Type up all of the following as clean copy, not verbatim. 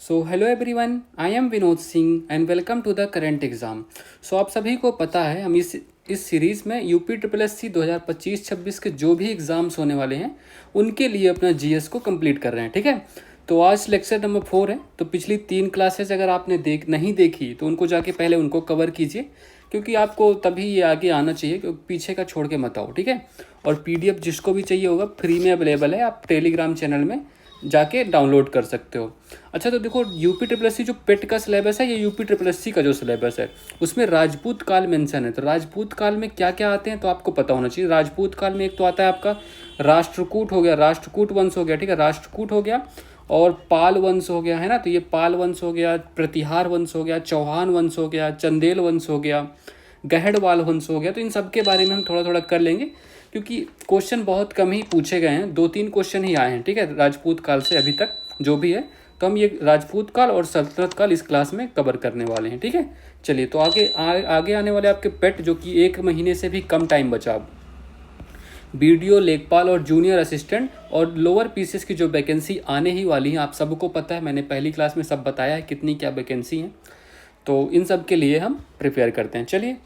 So hello everyone, I am Vinod Singh and welcome to the current exam. So आप सभी को पता है हम इस सीरीज़ में यूपी ट्रिपल एस सी 2025-26 के जो भी एग्ज़ाम्स होने वाले हैं उनके लिए अपना जीएस को कंप्लीट कर रहे हैं। ठीक है, तो आज लेक्चर नंबर 4 है। तो पिछली 3 क्लासेस अगर आपने नहीं देखी तो उनको जाके पहले उनको कवर कीजिए, क्योंकि आपको तभी ये आगे आना चाहिए, क्योंकि पीछे का छोड़ के मत आओ। ठीक है, और पीडीएफ जिसको भी चाहिए होगा फ्री में अवेलेबल है, आप टेलीग्राम चैनल में जाके डाउनलोड कर सकते हो। अच्छा, तो देखो यूपी ट्रिपल एस सी जो पेट का सिलेबस है, ये यूपी ट्रिपल एस सी का जो सिलेबस है उसमें राजपूत काल मेंशन है। तो राजपूत काल में क्या क्या आते हैं तो आपको पता होना चाहिए। राजपूत काल में एक तो आता है आपका राष्ट्रकूट हो गया, राष्ट्रकूट वंश हो गया। ठीक है, राष्ट्रकूट हो गया और पाल वंश हो गया, है ना। तो ये पाल वंश हो गया, प्रतिहार वंश हो गया, चौहान वंश हो गया, चंदेल वंश हो गया, गहड़वाल वंश हो गया। तो इन सब के बारे में हम थोड़ा थोड़ा कर लेंगे, क्योंकि क्वेश्चन बहुत कम ही पूछे गए हैं, 2-3 क्वेश्चन ही आए हैं। ठीक है, राजपूत काल से अभी तक जो भी है, तो हम ये राजपूत काल और सल्तनत काल इस क्लास में कवर करने वाले हैं। ठीक है, चलिए तो आगे आने वाले आपके पेट जो कि 1 महीने से भी कम टाइम बचा, अब बीडीओ, लेखपाल और जूनियर असिस्टेंट और लोअर पीसीएस की जो वैकेंसी आने ही वाली है, आप सबको पता है, मैंने पहली क्लास में सब बताया है कितनी क्या वैकेंसी है। तो इन सब के लिए हम प्रिपेयर करते हैं। चलिए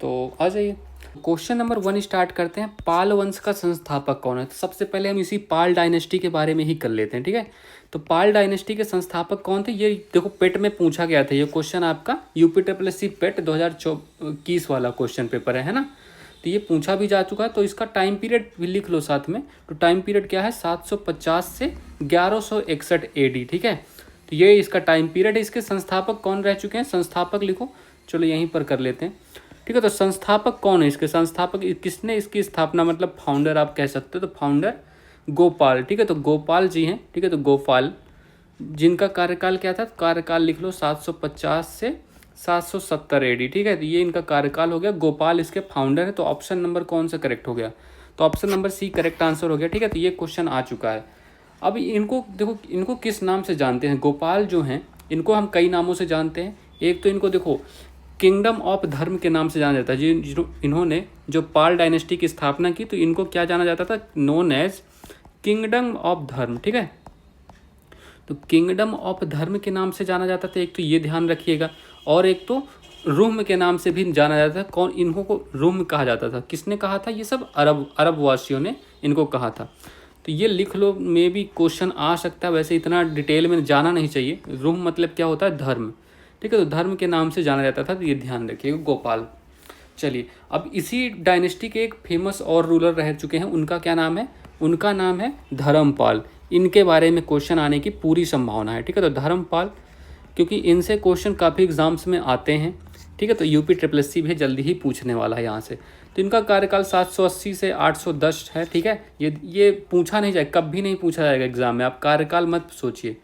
तो आ जाइए, क्वेश्चन नंबर 1 स्टार्ट करते हैं। पाल वंश का संस्थापक कौन है? तो सबसे पहले हम इसी पाल डायनेस्टी के बारे में ही कर लेते हैं। ठीक है, तो पाल डायनेस्टी के संस्थापक कौन थे? ये देखो पेट में पूछा गया था, ये क्वेश्चन आपका यूपी ट्रिपल एस सी पेट 2021 वाला क्वेश्चन पेपर है ना। तो ये पूछा भी जा चुका है, तो इसका टाइम पीरियड भी लिख लो साथ में। तो टाइम पीरियड क्या है? 750 से 1161 एडी। ठीक है, तो ये इसका टाइम पीरियड है। इसके संस्थापक कौन रह चुके हैं? संस्थापक लिखो, चलो यहीं पर कर लेते हैं। ठीक है, तो संस्थापक कौन है इसके? संस्थापक किसने इसकी स्थापना, मतलब फाउंडर आप कह सकते हो, तो फाउंडर गोपाल। ठीक है, तो गोपाल जी हैं। ठीक है, तो गोपाल जिनका कार्यकाल क्या था? कार्यकाल लिख लो 750 से 770 एडी। ठीक है, तो ये इनका कार्यकाल हो गया। गोपाल इसके फाउंडर है। तो ऑप्शन नंबर कौन सा करेक्ट हो गया? तो option number C correct answer हो गया। ठीक है, तो ये क्वेश्चन आ चुका है। अब इनको देखो, इनको किस नाम से जानते हैं? गोपाल जो हैं इनको हम कई नामों से जानते हैं। एक तो इनको देखो किंगडम ऑफ धर्म के नाम से जाना जाता है। इन्होंने जो पाल डायनेस्टी की स्थापना की, तो इनको क्या जाना जाता था? नोन एज किंगडम ऑफ धर्म। ठीक है, तो किंगडम ऑफ धर्म के नाम से जाना जाता था, एक तो ये ध्यान रखिएगा। और एक तो रुम के नाम से भी जाना जाता था। कौन इनको को रुम कहा जाता था? किसने कहा था? ये सब अरब वासियों ने इनको कहा था। तो ये लिख लो, मे भी क्वेश्चन आ सकता है। वैसे इतना डिटेल में जाना नहीं चाहिए। रुम मतलब क्या होता है? धर्म। ठीक है, तो धर्म के नाम से जाना जाता था, तो ये ध्यान रखिएगा, गोपाल। चलिए, अब इसी डायनेस्टी के एक फेमस और रूलर रह चुके हैं, उनका क्या नाम है? उनका नाम है धर्मपाल। इनके बारे में क्वेश्चन आने की पूरी संभावना है। ठीक है, तो धर्मपाल, क्योंकि इनसे क्वेश्चन काफ़ी एग्जाम्स में आते हैं। ठीक है, तो यूपी ट्रिपल एस सी भी जल्दी ही पूछने वाला है यहाँ से। तो इनका कार्यकाल 780 से 810 है। ठीक है, ये पूछा नहीं जाए, कभी नहीं पूछा जाएगा एग्जाम में, आप कार्यकाल मत सोचिए।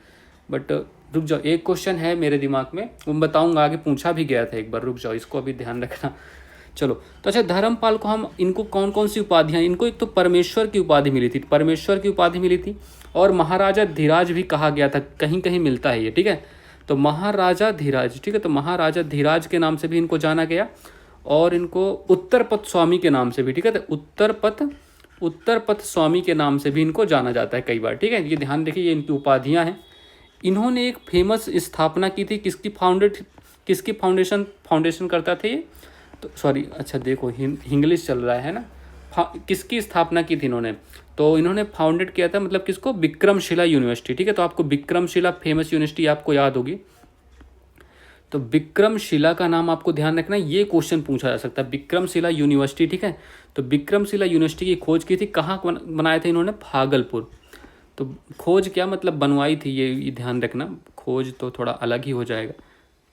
बट रुक जाओ, एक क्वेश्चन है मेरे दिमाग में, वो बताऊंगा, आगे पूछा भी गया था एक बार, रुक जाओ, इसको अभी ध्यान रखना। चलो, तो अच्छा, धर्मपाल को हम, इनको कौन कौन सी उपाधियाँ? इनको एक तो परमेश्वर की उपाधि मिली थी, परमेश्वर की उपाधि मिली थी, और महाराजा धीराज भी कहा गया था, कहीं कहीं मिलता है ये। ठीक है, तो महाराजा धीराज। ठीक है, तो महाराजा धीराज के नाम से भी इनको जाना गया, और इनको उत्तरपथ स्वामी के नाम से भी। ठीक है, तो उत्तरपथ स्वामी के नाम से भी इनको जाना जाता है कई बार। ठीक है, ये ध्यान रखिए, ये इनकी उपाधियाँ हैं। इन्होंने एक फेमस स्थापना की थी, किसकी फाउंडेशन करता थे ये? तो सॉरी, अच्छा देखो इंग्लिश चल रहा है ना। किसकी स्थापना की थी इन्होंने? तो इन्होंने फाउंडेड किया था, मतलब किसको? विक्रमशिला यूनिवर्सिटी। ठीक है, तो आपको विक्रमशिला फेमस यूनिवर्सिटी आपको याद होगी, तो विक्रमशिला का नाम आपको ध्यान रखना, ये क्वेश्चन पूछा जा सकता है, विक्रमशिला यूनिवर्सिटी। ठीक है, तो विक्रमशिला यूनिवर्सिटी की खोज की थी, कहाँ बनाए थे इन्होंने? भागलपुर। तो खोज क्या मतलब बनवाई थी, ये ध्यान रखना, खोज तो थोड़ा अलग ही हो जाएगा,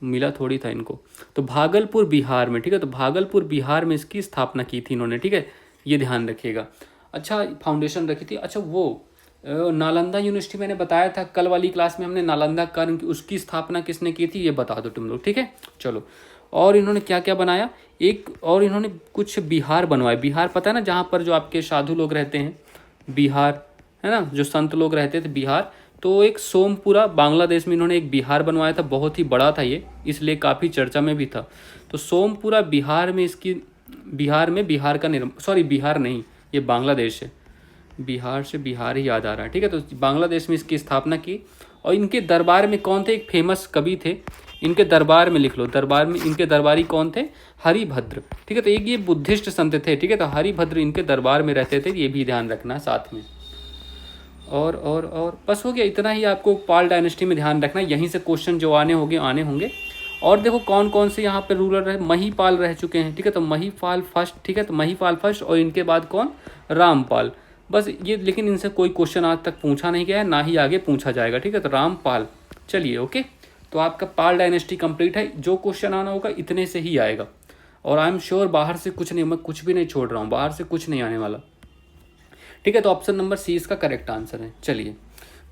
मिला थोड़ी था इनको। तो भागलपुर बिहार में। ठीक है, तो भागलपुर बिहार में इसकी स्थापना की थी इन्होंने। ठीक है, ये ध्यान रखिएगा। अच्छा, फाउंडेशन रखी थी। अच्छा, वो नालंदा यूनिवर्सिटी मैंने बताया था कल वाली क्लास में, हमने नालंदा कर्म की, उसकी स्थापना किसने की थी, ये बता दो तुम लोग। ठीक है, चलो, और इन्होंने क्या क्या बनाया? और इन्होंने कुछ बिहार बनवाए। बिहार पता है ना, जहाँ पर जो आपके साधु लोग रहते हैं, बिहार है ना, जो संत लोग रहते थे, बिहार। तो एक सोमपुरा, बांग्लादेश में इन्होंने एक बिहार बनवाया था, बहुत ही बड़ा था ये, इसलिए काफ़ी चर्चा में भी था। तो सोमपुरा बिहार में इसकी, बिहार का सॉरी, बिहार नहीं, ये बांग्लादेश है, बिहार से बिहार ही याद आ रहा है। ठीक है, तो बांग्लादेश में इसकी स्थापना की, और इनके दरबार में कौन थे, एक फेमस कवि थे, इनके दरबार में लिख लो, दरबार में इनके दरबारी कौन थे, हरिभद्र। ठीक है, तो एक ये बुद्धिस्ट संत थे। ठीक है, तो हरिभद्र इनके दरबार में रहते थे, ये भी ध्यान रखना साथ में। और बस हो गया, इतना ही आपको पाल डायनेस्टी में ध्यान रखना, यहीं से क्वेश्चन जो आने होंगे। और देखो कौन कौन से यहाँ पे रूलर रहे, महीपाल रह चुके हैं। ठीक है, तो महीपाल फर्स्ट। ठीक है, तो महीपाल फर्स्ट, और इनके बाद कौन, रामपाल। बस ये, लेकिन इनसे कोई क्वेश्चन आज तक पूछा नहीं गया है, ना ही आगे पूछा जाएगा। ठीक है, तो रामपाल। चलिए ओके, तो आपका पाल डायनेस्टी कंप्लीट है। जो क्वेश्चन आना होगा इतने से ही आएगा, और आई एम श्योर बाहर से कुछ नहीं, मैं कुछ भी नहीं छोड़ रहा हूँ, बाहर से कुछ नहीं आने वाला। ठीक है, तो ऑप्शन नंबर सी इसका करेक्ट आंसर है। चलिए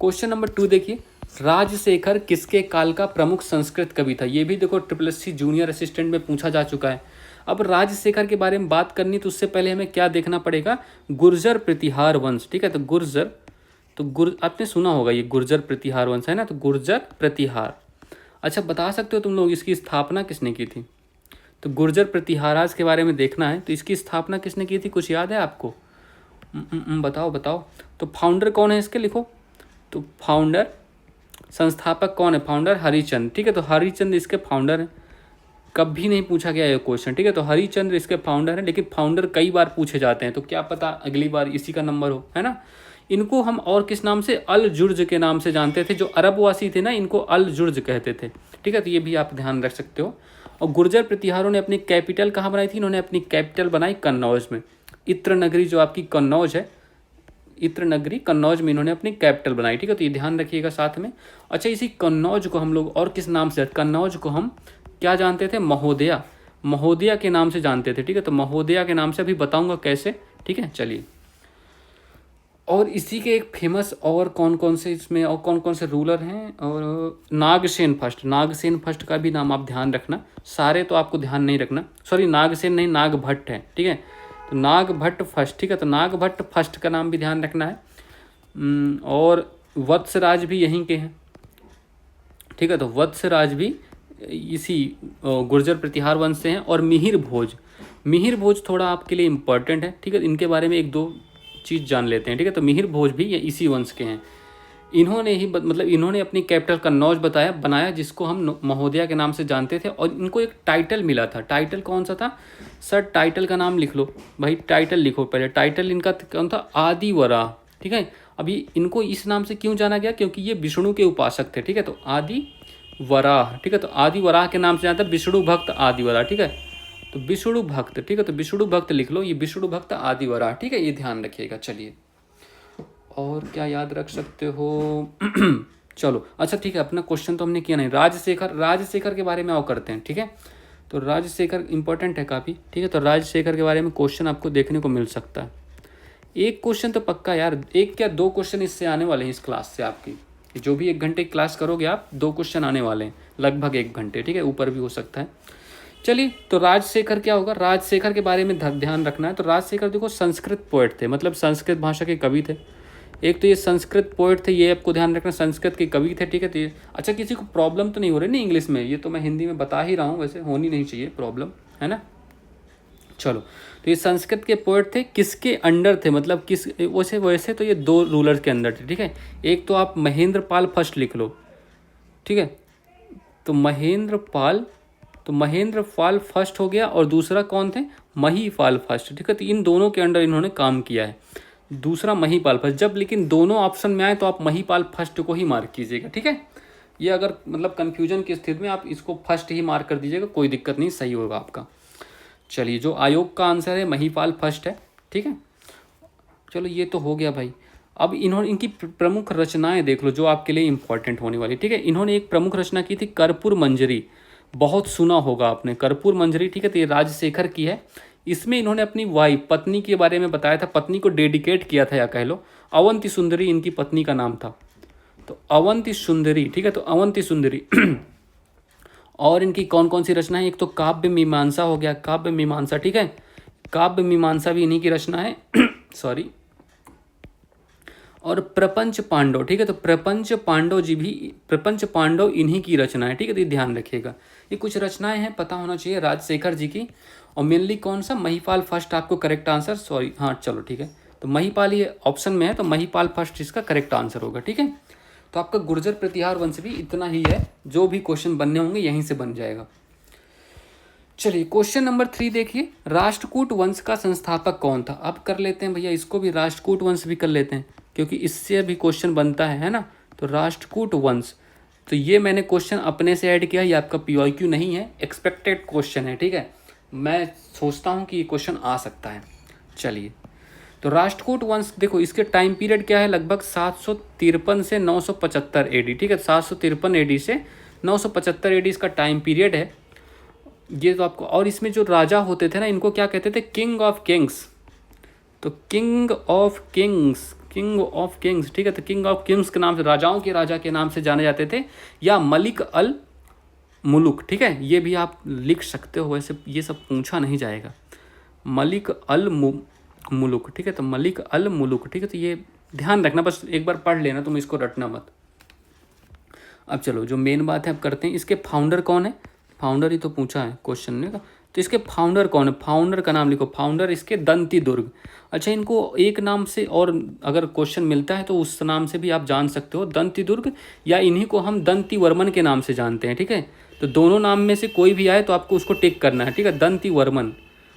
क्वेश्चन नंबर 2 देखिए, राजशेखर किसके काल का प्रमुख संस्कृत कवि था। ये भी देखो SSC जूनियर असिस्टेंट में पूछा जा चुका है। अब राजशेखर के बारे में बात करनी तो उससे पहले हमें क्या देखना पड़ेगा, गुर्जर प्रतिहार वंश। ठीक है, तो गुर्जर, तो आपने सुना होगा ये गुर्जर प्रतिहार वंश है ना, तो गुर्जर प्रतिहार। अच्छा बता सकते हो तुम लोग इसकी स्थापना किसने की थी। तो गुर्जर प्रतिहाराज के बारे में देखना है, तो इसकी स्थापना किसने की थी, कुछ याद है आपको। बताओ। तो फाउंडर कौन है इसके, लिखो। तो फाउंडर, संस्थापक कौन है, फाउंडर हरिचंद। ठीक है, तो हरिचंद इसके फाउंडर हैं, कभी नहीं पूछा गया ये क्वेश्चन। ठीक है, तो हरिचंद्र इसके फाउंडर हैं, लेकिन फाउंडर कई बार पूछे जाते हैं, तो क्या पता अगली बार इसी का नंबर हो, है ना। इनको हम और किस नाम से, अल जुर्ज के नाम से जानते थे। जो अरबवासी थे ना, इनको अल जुर्ज कहते थे। ठीक है, तो ये भी आप ध्यान रख सकते हो। और गुर्जर प्रतिहारों ने अपनी कैपिटल कहाँ बनाई थी, इन्होंने अपनी कैपिटल बनाई कन्नौज में। इत्र नगरी जो आपकी कन्नौज है, इत्र नगरी कन्नौज में इन्होंने अपनी कैपिटल बनाई। ठीक है, तो ये ध्यान रखिएगा साथ में। अच्छा, इसी कन्नौज को हम लोग और किस नाम से, कन्नौज को हम क्या जानते थे, महोदया, महोदया के नाम से जानते थे। ठीक है, तो महोदया के नाम से अभी बताऊंगा कैसे। ठीक है, चलिए। और इसी के एक फेमस और कौन कौन से इसमें और कौन कौन से रूलर हैं, और नागसेन फर्स्ट का भी नाम आप ध्यान रखना। सारे तो आपको ध्यान नहीं रखना, सॉरी नागसेन नहीं, नागभट्ट है। ठीक है, तो नागभट्ट फर्स्ट। ठीक है, तो नागभट्ट फर्स्ट का नाम भी ध्यान रखना है। और वत्सराज भी यहीं के हैं। ठीक है, तो वत्सराज भी इसी गुर्जर प्रतिहार वंश से हैं। और मिहिर भोज थोड़ा आपके लिए इम्पोर्टेंट है। ठीक है, इनके बारे में एक दो चीज़ जान लेते हैं। ठीक है, तो मिहिर भोज भी ये इसी वंश के हैं। इन्होंने ही मतलब इन्होंने अपनी कैपिटल कन्नौज बनाया, जिसको हम महोदया के नाम से जानते थे। और इनको एक टाइटल मिला था। टाइटल कौन सा था सर, टाइटल का नाम लिख लो भाई, टाइटल लिखो पहले। टाइटल इनका कौन था, आदिवराह। ठीक है, अभी इनको इस नाम से क्यों जाना गया, क्योंकि ये विष्णु के उपासक थे। ठीक है, तो आदिवराह। ठीक है, तो आदिवराह के नाम से जाता है, विष्णु भक्त आदिवराह। ठीक है, तो विष्णु भक्त। ठीक है, तो विष्णु भक्त लिख लो, ये विष्णु भक्त आदिवराह। ठीक है, ये ध्यान रखिएगा। चलिए और क्या याद रख सकते हो चलो अच्छा ठीक है, अपना क्वेश्चन तो हमने किया नहीं। राजशेखर के बारे में और करते हैं। ठीक है, तो राजशेखर इंपॉर्टेंट है काफ़ी। ठीक है, तो राजशेखर के बारे में क्वेश्चन आपको देखने को मिल सकता है। एक क्वेश्चन तो पक्का यार, एक क्या दो क्वेश्चन इससे आने वाले हैं इस क्लास से आपकी। जो भी 1 घंटे की क्लास करोगे आप, 2 क्वेश्चन आने वाले हैं लगभग 1 घंटे। ठीक है, ऊपर भी हो सकता है। चलिए, तो राजशेखर क्या होगा, राजशेखर के बारे में ध्यान रखना है। तो राजशेखर देखो संस्कृत पोएट थे, मतलब संस्कृत भाषा के कवि थे। एक तो ये संस्कृत पोएट थे, ये आपको ध्यान रखना, संस्कृत के कवि थे। ठीक है, तो ये अच्छा, किसी को प्रॉब्लम तो नहीं हो रही ना इंग्लिश में, ये तो मैं हिंदी में बता ही रहा हूँ, वैसे होनी नहीं चाहिए प्रॉब्लम, है ना। चलो, तो ये संस्कृत के पोएट थे, किसके अंडर थे, मतलब किस वैसे तो ये 2 रूलर्स के अंदर थे। ठीक है, एक तो आप महेंद्र पाल फर्स्ट लिख लो। ठीक है, तो महेंद्र पाल फर्स्ट हो गया, और दूसरा कौन थे, महीपाल फर्स्ट। ठीक है, तो इन दोनों के अंडर इन्होंने काम किया है। दूसरा महीपाल फर्स्ट, जब लेकिन दोनों ऑप्शन में आए तो आप महीपाल फर्स्ट को ही मार्क कीजिएगा। ठीक है, ये अगर मतलब कन्फ्यूजन की स्थिति में आप इसको फर्स्ट ही मार्क कर दीजिएगा, कोई दिक्कत नहीं, सही होगा आपका। चलिए, जो आयोग का आंसर है महीपाल फर्स्ट है। ठीक है, चलो ये तो हो गया भाई। अब इनकी प्रमुख रचनाएं देख लो, जो आपके लिए इंपॉर्टेंट होने वाली। ठीक है, इन्होंने एक प्रमुख रचना की थी कर्पूर मंजरी, बहुत सुना होगा आपने कर्पूर मंजरी। ठीक है, तो ये राजशेखर की है। इसमें इन्होंने अपनी वाइफ, पत्नी के बारे में बताया था, पत्नी को डेडिकेट किया था, या कह लो अवंती सुंदरी इनकी पत्नी का नाम था। तो अवंती सुंदरी। ठीक है, तो अवंती सुंदरी और इनकी कौन कौन सी रचना है, एक तो काव्य मीमांसा हो गया, काव्य मीमांसा। ठीक है, काव्य मीमांसा भी इन्हीं की रचना है सॉरी। और प्रपंच पांडव। ठीक है, तो प्रपंच पांडव इन्हीं की रचना है। ठीक है, तो ये ध्यान रखिएगा, ये कुछ रचनाएं हैं, पता होना चाहिए राजशेखर जी की। और मेनली कौन सा, महीपाल फर्स्ट आपको करेक्ट आंसर, सॉरी हाँ चलो ठीक है, तो महीपाल ये ऑप्शन में है, तो महीपाल फर्स्ट इसका करेक्ट आंसर होगा। ठीक है, तो आपका गुर्जर प्रतिहार वंश भी इतना ही है, जो भी क्वेश्चन बनने होंगे यहीं से बन जाएगा। चलिए क्वेश्चन नंबर 3 देखिए, राष्ट्रकूट वंश का संस्थापक कौन था। अब कर लेते हैं भैया इसको भी, राष्ट्रकूट वंश भी कर लेते हैं क्योंकि इससे भी क्वेश्चन बनता है ना। तो राष्ट्रकूट वंश, तो ये मैंने क्वेश्चन अपने से ऐड किया, ये आपका PYQ नहीं है, एक्सपेक्टेड क्वेश्चन है, ठीक है। मैं सोचता हूँ कि ये क्वेश्चन आ सकता है। चलिए तो राष्ट्रकूट वंश देखो, इसके टाइम पीरियड क्या है, लगभग 753 से 975 AD, ठीक है। 753 AD से 975 AD इसका टाइम पीरियड है ये तो आपको। और इसमें जो राजा होते थे ना, इनको क्या कहते थे, किंग ऑफ किंग्स। तो king of Kings, king of Kings, ठीक है। तो किंग ऑफ किंग्स के नाम से, राजाओं के राजा के नाम से जाने जाते थे, या मलिक अल मुलुक, ठीक है। ये भी आप लिख सकते हो, वैसे ये सब पूछा नहीं जाएगा। मलिक अल मुलुक, ठीक है। तो मलिक अल मुलुक, ठीक है। तो ये ध्यान रखना, बस एक बार पढ़ लेना, तुम इसको रटना मत। अब चलो जो मेन बात है अब करते हैं, इसके फाउंडर कौन है। फाउंडर ही तो पूछा है क्वेश्चन ने का, तो इसके फाउंडर कौन है, फाउंडर का नाम लिखो। फाउंडर इसके दंती दुर्ग। अच्छा, इनको एक नाम से और अगर क्वेश्चन मिलता है तो उस नाम से भी आप जान सकते हो, दंती दुर्ग, या इन्हीं को हम दंती वर्मन के नाम से जानते हैं, ठीक है। तो दोनों नाम में से कोई भी आए तो आपको उसको टिक करना है, ठीक है। दंती वर्मन,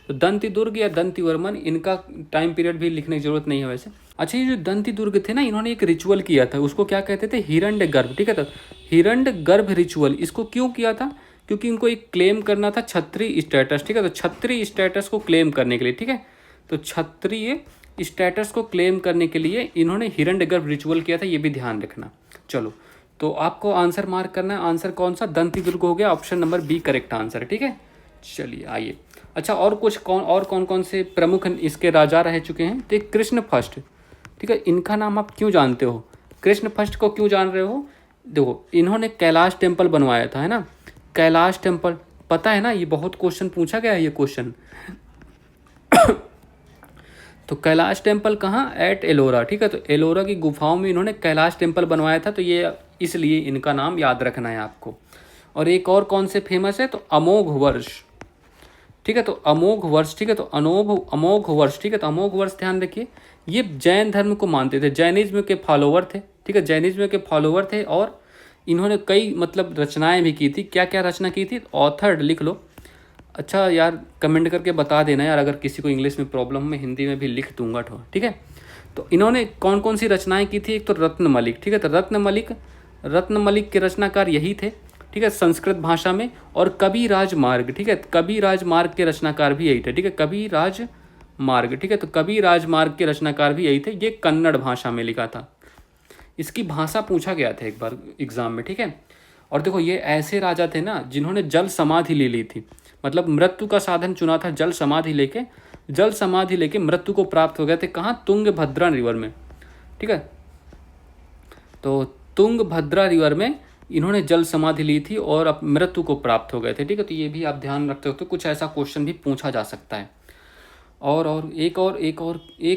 तो दंती दुर्ग या दंती वर्मन, इनका टाइम पीरियड भी लिखने की जरूरत नहीं है वैसे। अच्छा, ये जो दंती दुर्ग थे ना, इन्होंने एक रिचुअल किया था, उसको क्या कहते थे, हिरण्य गर्भ, ठीक है। तो हिरण्य गर्भ रिचुअल, इसको क्यों किया था, क्योंकि इनको एक क्लेम करना था क्षत्रिय स्टेटस, ठीक है। तो क्षत्रिय स्टेटस को क्लेम करने के लिए, ठीक है। तो क्षत्रिय स्टेटस को क्लेम करने के लिए इन्होंने हिरण्यगर्भ रिचुअल किया था, ये भी ध्यान रखना। चलो तो आपको आंसर मार्क करना है, आंसर कौन सा, दंती दुर्ग हो गया, option number B correct answer है, ठीक है। चलिए आइए, अच्छा और कुछ कौन कौन से प्रमुख इसके राजा रह चुके हैं, तो कृष्ण फर्स्ट, ठीक है। इनका नाम आप क्यों जानते हो, कृष्ण फर्स्ट को क्यों जान रहे हो, देखो इन्होंने कैलाश टेम्पल बनवाया था, है ना। कैलाश टेम्पल पता है ना, ये बहुत क्वेश्चन पूछा गया है ये क्वेश्चन। तो कैलाश टेम्पल कहाँ, एट एलोरा, ठीक है। तो एलोरा की गुफाओं में इन्होंने कैलाश टेम्पल बनवाया था, तो ये इसलिए इनका नाम याद रखना है आपको। और एक और कौन से फेमस है, तो अमोघ वर्ष, ठीक है। तो अमोघ वर्ष, ठीक है। तो अमोघ वर्ष, ठीक है। तो अमोघ वर्ष ध्यान रखिए, ये जैन धर्म को मानते थे, जैनिज्म के फॉलोवर थे, ठीक है। जैनिज्म के फॉलोवर थे और इन्होंने कई मतलब रचनाएं भी की थी। क्या क्या रचना की थी, ऑथर्ड लिख लो। अच्छा यार कमेंट करके बता देना यार, अगर किसी को इंग्लिश में प्रॉब्लम, में हिंदी में भी लिख दूंगा तो, ठीक है। तो इन्होंने कौन कौन सी रचनाएं की थी, एक तो रत्नमलिक, ठीक है। तो रत्नमलिक के रचनाकार यही थे, ठीक है, संस्कृत भाषा में। और कवि राजमार्ग, ठीक है। कवि राजमार्ग के रचनाकार भी यही थे, ठीक है। कवि राजमार्ग, ठीक है। तो कवि राजमार्ग के रचनाकार भी यही थे, ये कन्नड़ भाषा में लिखा था। इसकी भाषा पूछा गया था एक बार एग्जाम में, ठीक है। और देखो ये ऐसे राजा थे ना जिन्होंने जल समाधि ले ली थी, मतलब मृत्यु का साधन चुना था, जल समाधि लेके मृत्यु को प्राप्त हो गए थे। कहाँ, तुंगभद्रा रिवर में, ठीक है। तो तुंगभद्रा रिवर में इन्होंने जल समाधि ली थी और अब मृत्यु को प्राप्त हो गए थे, ठीक है। तो ये भी आप ध्यान रखते हो, तो कुछ ऐसा क्वेश्चन भी पूछा जा सकता है। और एक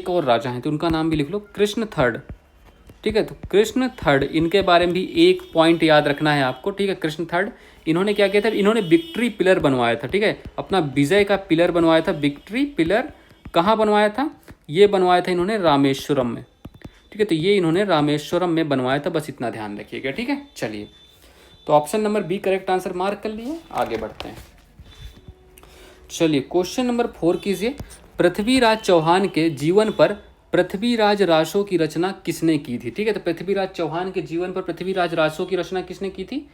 और राजा हैं, तो उनका नाम भी लिख लो, कृष्ण थर्ड, ठीक है। तो कृष्ण थर्ड, इनके बारे में भी एक पॉइंट याद रखना है आपको, ठीक है। कृष्ण थर्ड इन्होंने क्या किया था, इन्होंने विक्ट्री पिलर बनवाया था, ठीक है। अपना विजय का पिलर बनवाया था, विक्ट्री पिलर कहाँ बनवाया था, ये बनवाया था इन्होंने रामेश्वरम में, ठीक है। तो ये इन्होंने रामेश्वरम में बनवाया था, बस इतना ध्यान रखिएगा, ठीक है। चलिए तो option number B correct answer mark कर लिए, आगे बढ़ते हैं। चलिए क्वेश्चन नंबर 4 कीजिए, पृथ्वीराज चौहान के जीवन पर पृथ्वीराज रासो की रचना किसने की थी, ठीक है। तो पृथ्वीराज चौहान के जीवन पर पृथ्वीराज रासो की रचना किसने की थी,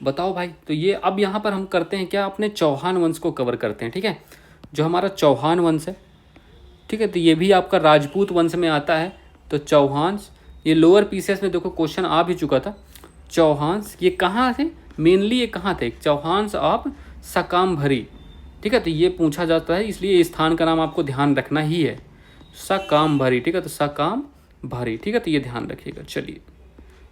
बताओ भाई। तो ये अब यहाँ पर हम करते हैं क्या, अपने चौहान वंश को कवर करते हैं, ठीक है। जो हमारा चौहान वंश है, ठीक है। तो ये भी आपका राजपूत वंश में आता है। तो चौहान्स, ये लोअर पीसीएस में देखो क्वेश्चन आ भी चुका था। चौहान्स ये कहाँ थे, मेनली ये कहाँ थे, चौहान्स ऑफ सकामभरी, ठीक है। तो ये पूछा जाता है, इसलिए इस स्थान का नाम आपको ध्यान रखना ही है, सकामभरी, ठीक है। तो सकामभरी, ठीक है। तो ये ध्यान रखिएगा, चलिए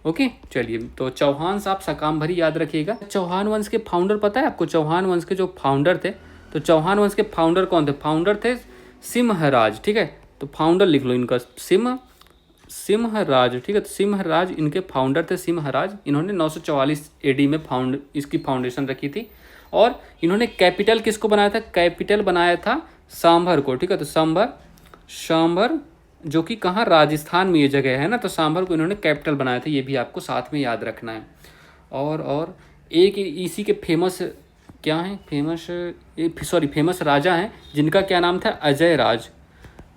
ओके। चलिए तो चौहान साहब सकामभरी याद रखिएगा। चौहान वंश के फाउंडर पता है आपको, चौहान वंश के जो फाउंडर थे, तो चौहान वंश के फाउंडर कौन थे, फाउंडर थे सिंहराज, ठीक है। तो फाउंडर लिख लो इनका, सिंहराज, ठीक है। तो सिंहराज इनके फाउंडर थे, सिंहराज। इन्होंने 944 AD में इसकी फाउंडेशन रखी थी। और इन्होंने कैपिटल किसको बनाया था, कैपिटल बनाया था सांभर को, ठीक है। तो सांभर जो कि कहाँ, राजस्थान में ये जगह है ना। तो सांभर को इन्होंने कैपिटल बनाया था, ये भी आपको साथ में याद रखना है। और एक इसी के फेमस क्या है, फेमस राजा हैं जिनका क्या नाम था, अजय राज।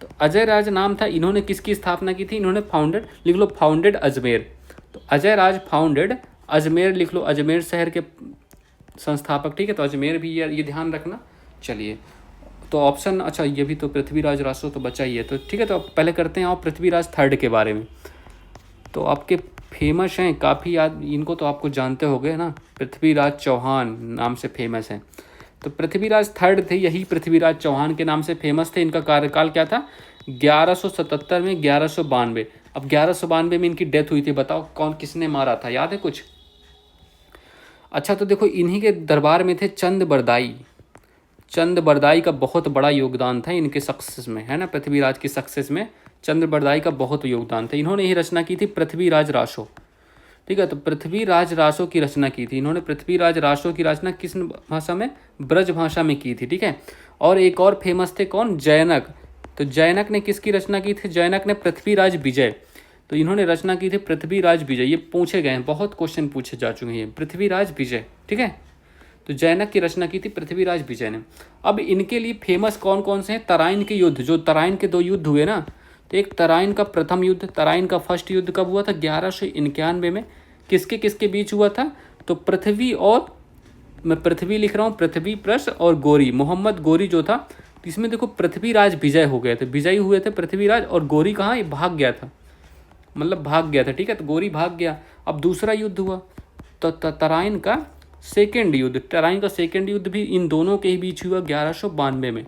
तो अजय राज नाम था, इन्होंने किसकी स्थापना की थी, इन्होंने फाउंडेड, लिख लो फाउंडेड अजमेर। तो अजय राज फाउंडेड अजमेर, लिख लो अजमेर शहर के संस्थापक, ठीक है। तो अजमेर भी ये ध्यान रखना। चलिए, तो ऑप्शन, अच्छा ये भी तो पृथ्वीराज रासो तो बचा ही है, तो ठीक है। तो अब पहले करते हैं आप पृथ्वीराज थर्ड के बारे में। तो आपके फेमस हैं काफ़ी, याद इनको तो आपको जानते होंगे ना, पृथ्वीराज चौहान नाम से फेमस हैं। तो पृथ्वीराज थर्ड थे, यही पृथ्वीराज चौहान के नाम से फेमस थे। इनका कार्यकाल क्या था, 1177 में 1192। अब 1192 में इनकी डेथ हुई थी, बताओ कौन किसने मारा था, याद है कुछ? अच्छा, तो देखो इन्हीं के दरबार में थे चंद बरदाई। चंद बरदाई का बहुत बड़ा योगदान था इनके सक्सेस में, है ना, पृथ्वीराज की सक्सेस में चंद्र बरदाई का बहुत योगदान था। इन्होंने ही रचना की थी पृथ्वीराज रासो, ठीक है। तो पृथ्वीराज रासो की रचना की थी इन्होंने। पृथ्वीराज रासो की रचना किस भाषा में, ब्रज भाषा में की थी, ठीक है। और एक और फेमस थे कौन, जैनक। तो जैनक ने किसकी रचना की थी, जैनक ने पृथ्वीराज विजय। तो इन्होंने रचना की थी पृथ्वीराज विजय। ये पूछे गए हैं, बहुत क्वेश्चन पूछे जा चुके हैं, पृथ्वीराज विजय, ठीक है। तो जैनक की रचना की थी पृथ्वीराज विजय ने। अब इनके लिए फेमस कौन कौन से हैं, तराइन के युद्ध, जो तराइन के 2 युद्ध हुए ना। तो एक तराइन का प्रथम युद्ध, तराइन का फर्स्ट युद्ध कब हुआ था, 1191 में। किसके किसके बीच हुआ था, तो पृथ्वी और, मैं पृथ्वी लिख रहा हूँ, पृथ्वी प्रस और गोरी, मोहम्मद गोरी जो था। तो इसमें देखो पृथ्वीराज विजय हो गए थे, विजयी हुए थे पृथ्वीराज, और गोरी कहाँ, ये भाग गया था, मतलब भाग गया था, ठीक है। तो गोरी भाग गया। अब दूसरा युद्ध हुआ, तो तराइन का सेकेंड युद्ध, तराइन का सेकेंड युद्ध भी इन दोनों के ही बीच हुआ 1192 में।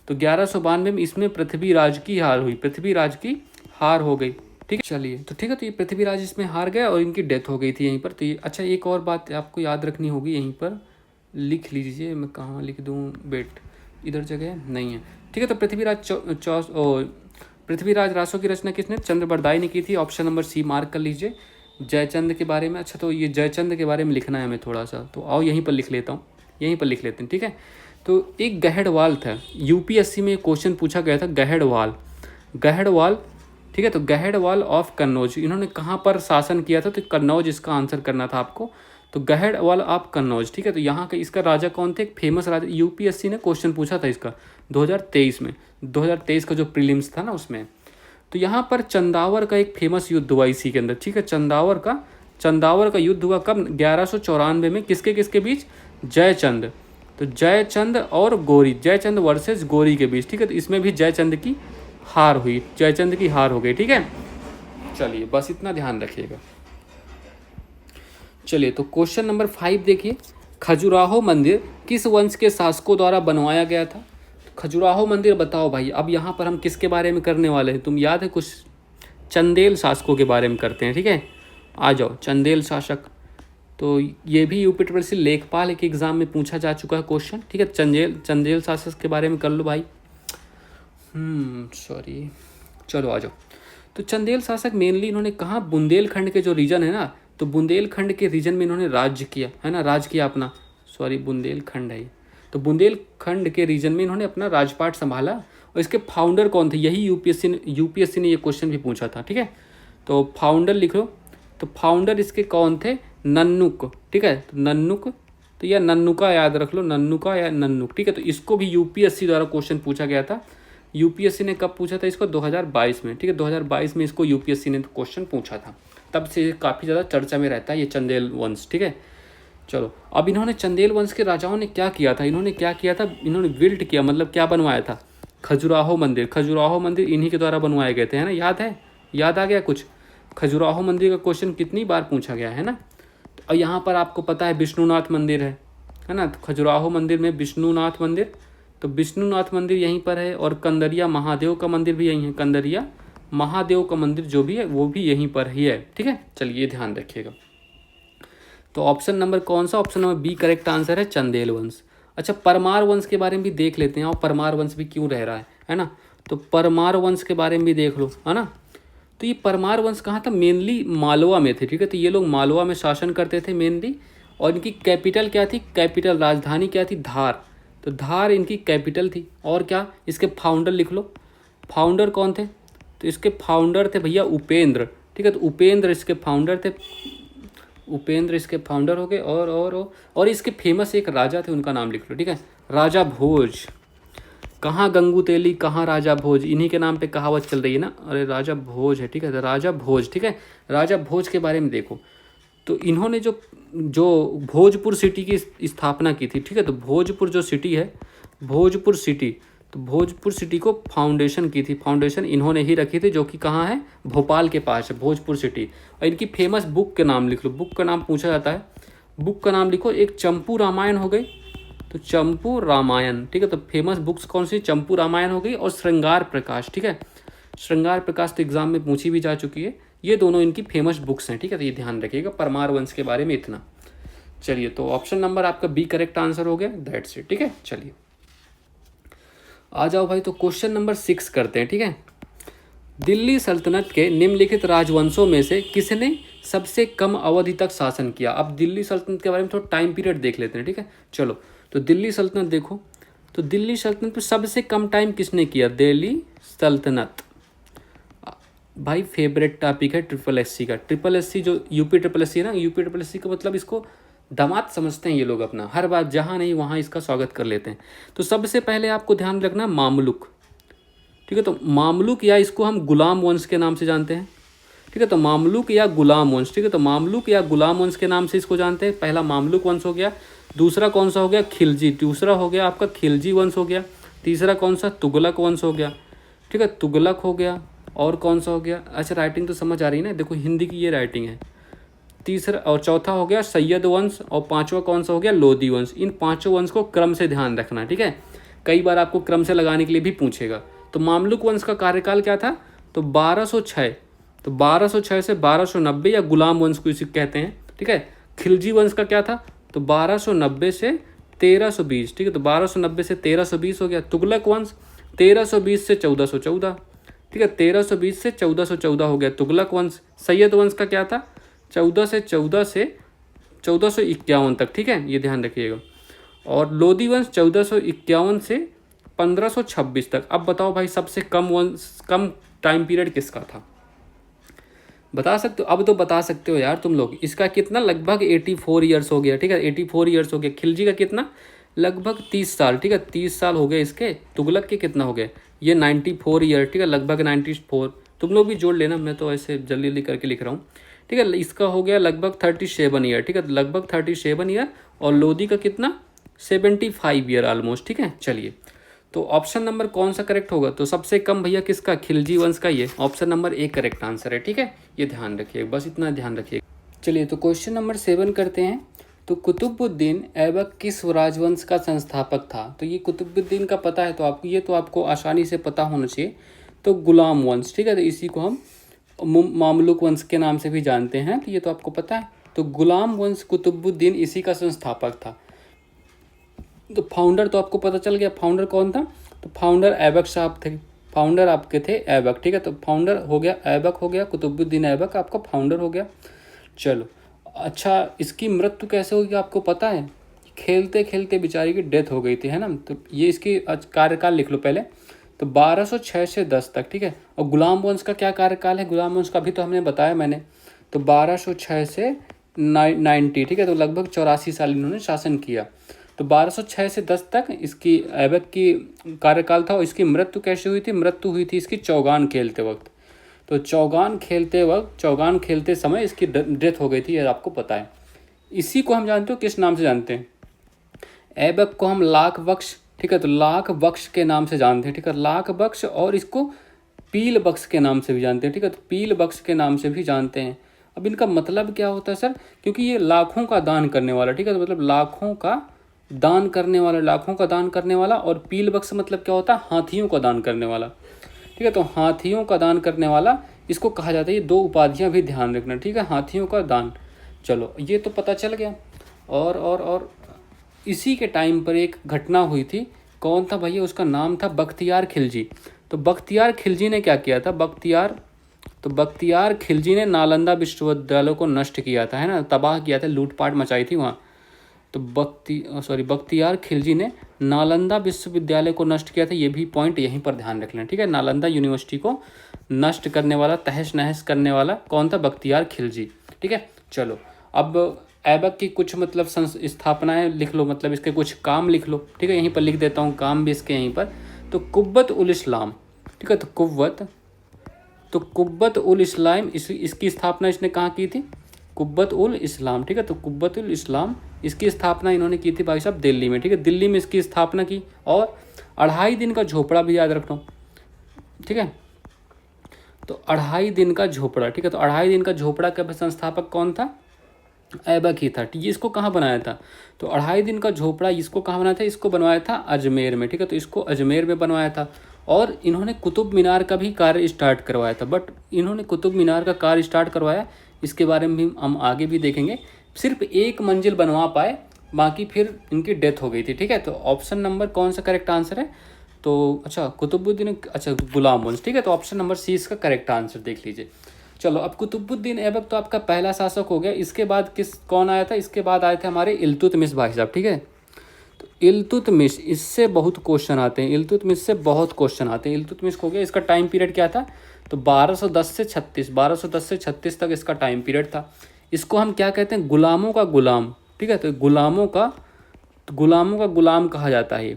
तो 1192 में इसमें पृथ्वीराज की हार हुई, पृथ्वीराज की हार हो गई, ठीक है। चलिए, तो ठीक है, तो ये पृथ्वीराज इसमें हार गया और इनकी डेथ हो गई थी यहीं पर। तो ये, अच्छा एक और बात आपको याद रखनी होगी, यहीं पर लिख लीजिए, मैं कहाँ लिख दूँ, बेट इधर जगह नहीं है, ठीक है। तो पृथ्वीराज रासो की रचना किसने, चंद्र बरदाई ने की थी। ऑप्शन नंबर सी मार्क कर लीजिए। जयचंद के बारे में, अच्छा तो ये जयचंद के बारे में लिखना है हमें थोड़ा सा, तो आओ यहीं पर लिख लेता हूँ, यहीं पर लिख लेते हैं, ठीक है। तो एक गहड़वाल था, यूपीएससी में क्वेश्चन पूछा गया था, गहड़वाल, गहड़वाल, ठीक है। तो गहड़वाल ऑफ कन्नौज, इन्होंने कहाँ पर शासन किया था, तो कन्नौज इसका आंसर करना था आपको। तो गहड़वाल ऑफ कन्नौज, ठीक है। तो यहाँ का इसका राजा कौन थे, फेमस राजा, यूपीएससी ने क्वेश्चन पूछा था इसका 2023 में, 2023 का जो प्रीलिम्स था ना उसमें। तो यहाँ पर चंदावर का एक फेमस युद्ध हुआ इसी के अंदर, ठीक है। चंदावर का युद्ध हुआ कब, 1194 में, किसके किसके बीच, जयचंद। तो जयचंद और गोरी, जयचंद वर्सेस गोरी के बीच, ठीक है। तो इसमें भी जयचंद की हार हुई, जयचंद की हार हो गई, ठीक है। चलिए, बस इतना ध्यान रखिएगा। चलिए, तो क्वेश्चन नंबर 5 देखिए, खजुराहो मंदिर किस वंश के शासकों द्वारा बनवाया गया था। खजुराहो मंदिर बताओ भाई। अब यहाँ पर हम किसके बारे में करने वाले हैं, तुम याद है कुछ, चंदेल शासकों के बारे में करते हैं, ठीक है। आ जाओ, चंदेल शासक, तो ये भी यूपी ट्रिपल सी लेखपाल के एग्जाम में पूछा जा चुका है क्वेश्चन, ठीक है। चंदेल शासक के बारे में कर लो भाई। सॉरी, चलो आ जाओ। तो चंदेल शासक मेनली इन्होंने कहाँ, बुंदेलखंड के जो रीजन है ना, तो बुंदेलखंड के रीजन में इन्होंने राज्य किया, है ना, राज किया अपना, सॉरी बुंदेलखंड है, तो बुंदेलखंड के रीजन में इन्होंने अपना राजपाट संभाला। और इसके फाउंडर कौन थे, यही यूपीएससी ने ये क्वेश्चन भी पूछा था, ठीक है। तो फाउंडर लिख लो। तो फाउंडर इसके कौन थे, नन्नुक, ठीक है। तो नन्नुक, तो या नन्नुका याद रख लो, नन्नुका या नन्नुक, ठीक है। तो इसको भी यूपीएससी द्वारा क्वेश्चन पूछा गया था। यूपीएससी ने कब पूछा था इसको, 2022 में, ठीक है। 2022 में इसको यूपीएससी ने क्वेश्चन पूछा था, तब से काफ़ी ज़्यादा चर्चा में रहता है ये चंदेल वंश, ठीक है। चलो, अब इन्होंने चंदेल वंश के राजाओं ने क्या किया था, इन्होंने बिल्ड किया, मतलब क्या बनवाया था, खजुराहो मंदिर। खजुराहो मंदिर इन्हीं के द्वारा बनवाए गए थे, है ना, याद है, याद आ गया कुछ। खजुराहो मंदिर का क्वेश्चन कितनी बार पूछा गया है ना। और यहाँ पर आपको पता है विष्णुनाथ मंदिर है ना। तो खजुराहो मंदिर में विष्णुनाथ मंदिर, तो विष्णुनाथ मंदिर यहीं पर है। और कंदरिया महादेव का मंदिर भी यहीं है, कंदरिया महादेव का मंदिर जो भी है वो भी यहीं पर ही है, ठीक है। चलिए, ध्यान रखिएगा। तो ऑप्शन नंबर कौन सा, option number B correct answer है, चंदेल वंश। अच्छा, परमार वंश के बारे में भी देख लेते हैं, और परमार वंश भी क्यों रह रहा है ना। तो परमार वंश के बारे में भी देख लो, है ना। तो ये परमार वंश कहाँ था, मेनली मालवा में थे, ठीक है। तो ये लोग मालवा में शासन करते थे मेनली। और इनकी कैपिटल क्या थी, कैपिटल राजधानी क्या थी, धार। तो धार इनकी कैपिटल थी। और क्या, इसके फाउंडर लिख लो, फाउंडर कौन थे, तो इसके फाउंडर थे भैया उपेंद्र, ठीक है। तो उपेंद्र इसके फाउंडर थे, उपेंद्र इसके फाउंडर हो गए। और इसके फेमस एक राजा थे, उनका नाम लिख लो, ठीक है। राजा भोज। कहाँ गंगू तेली कहाँ राजा भोज, इन्हीं के नाम पे कहावत चल रही है ना। अरे राजा भोज है, ठीक है, तो राजा भोज, ठीक है। राजा भोज के बारे में देखो, तो इन्होंने जो जो भोजपुर सिटी की स्थापना की थी, ठीक है। तो भोजपुर जो सिटी है, भोजपुर सिटी, तो भोजपुर सिटी को फाउंडेशन की थी, फाउंडेशन इन्होंने ही रखी थी, जो कि कहाँ है, भोपाल के पास है भोजपुर सिटी। और इनकी फेमस बुक के नाम लिख लो, बुक का नाम पूछा जाता है, बुक का नाम लिखो। एक चंपू रामायण हो गई, तो चंपू रामायण, ठीक है। तो फेमस बुक्स कौन सी, चंपू रामायण हो गई और श्रृंगार प्रकाश, ठीक है। श्रृंगार प्रकाश तो एग्जाम में पूछी भी जा चुकी है। ये दोनों इनकी फेमस बुक्स हैं, ठीक है। तो ये ध्यान रखिएगा परमार वंश के बारे में इतना। चलिए, तो ऑप्शन नंबर आपका बी करेक्ट आंसर हो गया, दैट्स इट, ठीक है। चलिए आ जाओ भाई, तो क्वेश्चन नंबर 6 करते हैं, ठीक है। दिल्ली सल्तनत के निम्नलिखित राजवंशों में से किसने सबसे कम अवधि तक शासन किया। अब दिल्ली सल्तनत के बारे में थोड़ा टाइम पीरियड देख लेते हैं, ठीक है। चलो, तो दिल्ली सल्तनत देखो, तो दिल्ली सल्तनत में सबसे कम टाइम किसने किया, दिल्ली सल्तनत। भाई फेवरेट टॉपिक है ट्रिपल एससी का, ट्रिपल एससी जो यूपी ट्रिपल एससी है ना, यूपी ट्रिपल एससी का मतलब इसको दामाद समझते हैं ये लोग अपना, हर बात जहाँ नहीं वहाँ इसका स्वागत कर लेते हैं। तो सबसे पहले आपको ध्यान रखना मामलुक, ठीक है। तो मामलुक या इसको हम गुलाम वंश के नाम से जानते हैं, ठीक है। तो मामलुक या गुलाम वंश, ठीक है। तो मामलुक या गुलाम वंश के नाम से इसको जानते हैं। पहला मामलुक वंश हो गया, दूसरा कौन सा हो गया, खिलजी, दूसरा हो गया आपका खिलजी वंश हो गया, तीसरा कौन सा, तुगलक वंश हो गया, ठीक है, तुगलक हो गया। और कौन सा हो गया, अच्छा राइटिंग तो समझ आ रही है ना, देखो हिंदी की ये राइटिंग है। तीसरा और चौथा हो गया सैयद वंश, और पांचवा कौन सा हो गया, लोधी वंश। इन पांचों वंश को क्रम से ध्यान रखना, ठीक है। कई बार आपको क्रम से लगाने के लिए भी पूछेगा। तो मामलुक वंश का कार्यकाल क्या था, तो 1206, तो 1206 से 1290 या गुलाम वंश को इसी कहते हैं, ठीक है। खिलजी वंश का क्या था, तो 1290 से 1320, ठीक है। तो 1290 से 1320 हो गया। तुगलक वंश 1320 से 1414, ठीक है, 1320 से 1414 हो गया तुगलक वंश। सैयद वंश का क्या था, 14 से 1451 तक, ठीक है, ये ध्यान रखिएगा। और लोधी वंश 1451 से 1526 तक। अब बताओ भाई सबसे कम टाइम पीरियड किसका था, बता सकते हो, अब तो बता सकते हो यार तुम लोग। इसका कितना, लगभग 84 ईयर्स हो गया, ठीक है, 84 ईयर्स हो गया। खिलजी का कितना, लगभग 30 साल, ठीक है, 30 साल हो गए इसके। तुगलक के कितना हो गए, ये 94 ईयर, ठीक है, लगभग 94। तुम लोग भी जोड़ लेना, मैं तो ऐसे जल्दी जल्दी करके लिख रहा हूँ, ठीक है। इसका हो गया लगभग 37 ईयर, ठीक है, लगभग 37 ईयर। और लोधी का कितना, 75 ईयर ऑलमोस्ट, ठीक है। चलिए, तो ऑप्शन नंबर कौन सा करेक्ट होगा, तो सबसे कम भैया किसका, खिलजी वंश का, ये ऑप्शन नंबर 1 करेक्ट आंसर है, ठीक है। ये ध्यान रखिए, बस इतना ध्यान रखिए। चलिए, तो क्वेश्चन नंबर 7 करते हैं। तो कुतुबुद्दीन ऐबक किस राजवंश का संस्थापक था। तो ये कुतुबुद्दीन का पता है, तो आपको ये तो आपको आसानी से पता होना चाहिए। तो गुलाम वंश, ठीक है, तो इसी को हम मामलुक वंश के नाम से भी जानते हैं, तो ये तो आपको पता है। तो गुलाम वंश कुतुबुद्दीन इसी का संस्थापक था। तो फाउंडर तो आपको पता चल गया, फाउंडर कौन था, तो फाउंडर ऐबक साहब थे, फाउंडर आपके थे ऐबक, ठीक है। तो फाउंडर हो गया ऐबक, हो गया कुतुबुद्दीन ऐबक आपका फाउंडर हो गया। चलो, अच्छा इसकी मृत्यु कैसे होगी आपको पता है, खेलते खेलते बेचारी की डेथ हो गई थी, है ना। तो ये इसकी कार्यकाल लिख लो पहले, तो 1206 से 10 तक, ठीक है। और गुलाम वंश का क्या कार्यकाल है, गुलाम वंश का भी तो हमने बताया मैंने, तो 1206 से 90, ठीक है। तो लगभग 84 साल इन्होंने शासन किया। तो 1206 से 10 तक इसकी ऐबक की कार्यकाल था। और इसकी मृत्यु कैसे हुई थी, मृत्यु हुई थी इसकी चौगान खेलते वक्त। तो चौगान खेलते समय इसकी डेथ हो गई थी, ये आपको पता है। इसी को हम जानते हो किस नाम से जानते हैं, ऐबक को हम लाख बख्श, ठीक है, तो लाख बख्श के नाम से जानते हैं, ठीक है, लाख बख्श। और इसको पील बख्श के नाम से भी जानते हैं, ठीक है, तो पील बख्श के नाम से भी जानते हैं। अब इनका मतलब क्या होता है सर, क्योंकि ये लाखों का दान करने वाला, ठीक है, तो मतलब लाखों का दान करने वाला, लाखों का दान करने वाला। और पील बख्श मतलब क्या होता है, हाथियों का दान करने वाला, ठीक है। तो हाथियों का दान करने वाला इसको कहा जाता है। ये 2 उपाधियां भी ध्यान रखना, ठीक है, हाथियों का दान। चलो, ये तो पता चल गया। और इसी के टाइम पर एक घटना हुई थी, कौन था भैया, उसका नाम था बख्तियार खिलजी। तो बख्तियार खिलजी ने क्या किया था, बख्तियार खिलजी ने नालंदा विश्वविद्यालय को नष्ट किया था, है ना, तबाह किया था, लूटपाट मचाई थी वहाँ। तो बख्तियार खिलजी ने नालंदा विश्वविद्यालय को नष्ट किया था। ये भी पॉइंट यहीं पर ध्यान रख लें, ठीक है। नालंदा यूनिवर्सिटी को नष्ट करने वाला, तहस नहस करने वाला कौन था? बख्तियार खिलजी, ठीक है। चलो अब ऐबक की कुछ मतलब स्थापनाएं लिख लो, मतलब इसके कुछ काम लिख लो, ठीक है। यहीं पर लिख देता हूँ काम भी इसके यहीं पर। तो कुव्वत उल इस्लाम, ठीक है। तो कुव्वत उल इस्लाम इसकी स्थापना इसने कहाँ की थी? कुव्वत उल इस्लाम, ठीक है। तो कुव्वत उल इस्लाम इसकी स्थापना इन्होंने की थी भाई साहब दिल्ली में, ठीक है। दिल्ली में इसकी स्थापना की। और 2.5 दिन का झोपड़ा भी याद रखना, ठीक है। तो 2.5 दिन का झोपड़ा, ठीक है। तो 2.5 दिन का झोपड़ा का संस्थापक कौन था? ऐबक ही था। ये इसको कहाँ बनाया था? तो 2.5 दिन का झोपड़ा इसको कहाँ बनाया था? इसको बनवाया था अजमेर में, ठीक है। तो इसको अजमेर में बनवाया था। और इन्होंने कुतुब मीनार का भी कार्य स्टार्ट करवाया था। बट इन्होंने कुतुब मीनार का कार्य स्टार्ट करवाया, इसके बारे में भी हम आगे भी देखेंगे। सिर्फ 1 मंजिल बनवा पाए, बाकी फिर इनकी डेथ हो गई थी, ठीक है। तो ऑप्शन नंबर कौन सा करेक्ट आंसर है? तो अच्छा कुतुबुद्दीन, अच्छा गुलाम वंश, ठीक है। तो ऑप्शन नंबर सी इसका करेक्ट आंसर देख लीजिए। चलो अब कुतुबुद्दीन ऐबक तो आपका पहला शासक हो गया। इसके बाद कौन आया था? इसके बाद आए थे हमारे इल्तुतमिश भाई साहब, ठीक है। तो इल्तुतमिश, इससे बहुत क्वेश्चन आते हैं, इल्तुतमिश से बहुत क्वेश्चन आते हैं। इल्तुतमिश हो गया, इसका टाइम पीरियड क्या था? तो 1210 से 36 तक इसका टाइम पीरियड था। इसको हम क्या कहते हैं? गुलामों का गुलाम, ठीक है। तो गुलामों का गुलाम कहा जाता है ये,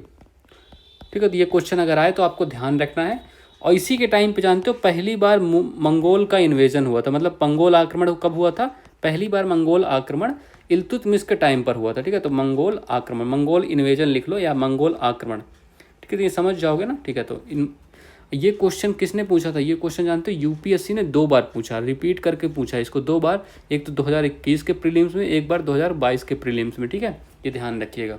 ठीक है। तो ये क्वेश्चन अगर आए तो आपको ध्यान रखना है। और इसी के टाइम पे जानते हो पहली बार मंगोल का इन्वेजन हुआ था, मतलब मंगोल आक्रमण कब हुआ था? पहली बार मंगोल आक्रमण इल्तुतमिश के टाइम पर हुआ था, ठीक है। तो मंगोल आक्रमण, मंगोल इन्वेजन लिख लो या मंगोल आक्रमण, ठीक है। तो ये समझ जाओगे ना, ठीक है। तो ये क्वेश्चन किसने पूछा था? ये क्वेश्चन जानते हो यूपीएससी ने 2 बार पूछा, रिपीट करके पूछा इसको 2 बार। एक तो 2021 के प्रीलिम्स में, एक बार 2022 के प्रीलिम्स में, ठीक है। ये ध्यान रखिएगा।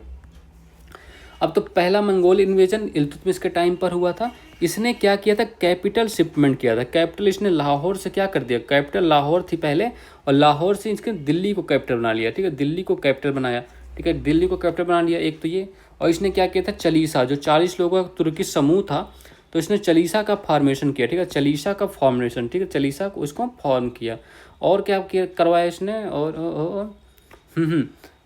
अब तो पहला मंगोल इन्वेजन इल्तुतमिश के टाइम पर हुआ था। इसने क्या किया था? कैपिटल शिपमेंट किया था। कैपिटल इसने लाहौर से क्या कर दिया? कैपिटल लाहौर थी पहले, और लाहौर से इसके दिल्ली को कैपिटल बना लिया, ठीक है। दिल्ली को कैपिटल बनाया, ठीक है। दिल्ली को कैपिटल बना लिया, एक तो ये। और इसने क्या किया था? चलीसा, जो 40 लोगों का तुर्की समूह था, तो इसने चलीसा का फॉर्मेशन किया, ठीक है। चलीसा का फॉर्मेशन, ठीक है। चलीसा को उसको फॉर्म किया। और क्या किया करवाया इसने? और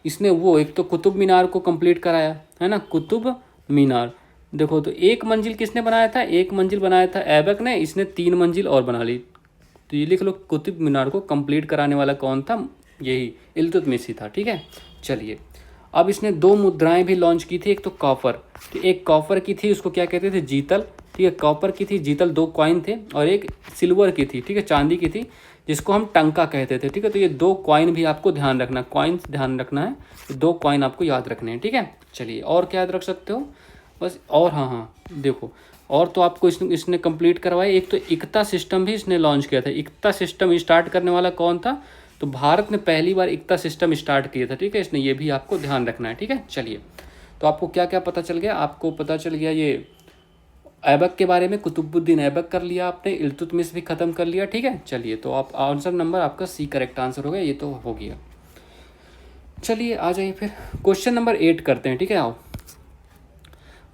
इसने वो एक तो कुतुब मीनार को कंप्लीट कराया, है ना, कुतुब मीनार। देखो तो 1 मंजिल किसने बनाया था? 1 मंजिल बनाया था ऐबक ने, इसने 3 मंजिल और बना ली। तो ये लिख लो, कुतुब मीनार को कंप्लीट कराने वाला कौन था? यही इल्तुतमिश ही था, ठीक है। चलिए अब इसने 2 मुद्राएं भी लॉन्च की थी। एक तो कॉपर, तो एक कॉपर की थी, उसको क्या कहते थे? जीतल, ठीक है। कॉपर की थी जीतल, 2 कॉइन थे। और एक सिल्वर की थी, ठीक है, चांदी की थी, जिसको हम टंका कहते थे, ठीक है। तो ये 2 कॉइन भी आपको ध्यान रखना, कॉइन्स ध्यान रखना है। तो 2 कॉइन आपको याद रखने हैं, ठीक है। चलिए और क्या याद रख सकते हो बस? और हाँ देखो, और तो आपको इसने कंप्लीट करवाया। एक तो इक्ता सिस्टम भी इसने लॉन्च किया था। इक्ता सिस्टम स्टार्ट करने वाला कौन था? तो भारत ने पहली बार इक्ता सिस्टम स्टार्ट किया था, ठीक है। इसने ये भी आपको ध्यान रखना है, ठीक है। चलिए तो आपको क्या क्या पता चल गया? आपको पता चल गया ये ऐबक के बारे में, कुतुबुद्दीन ऐबक कर लिया आपने, इल्तुतमिश भी खत्म कर लिया, ठीक है। चलिए तो आप आंसर नंबर आपका सी करेक्ट आंसर हो गया, ये तो हो गया। चलिए आ जाइए फिर क्वेश्चन नंबर 8 करते हैं, ठीक है। आओ,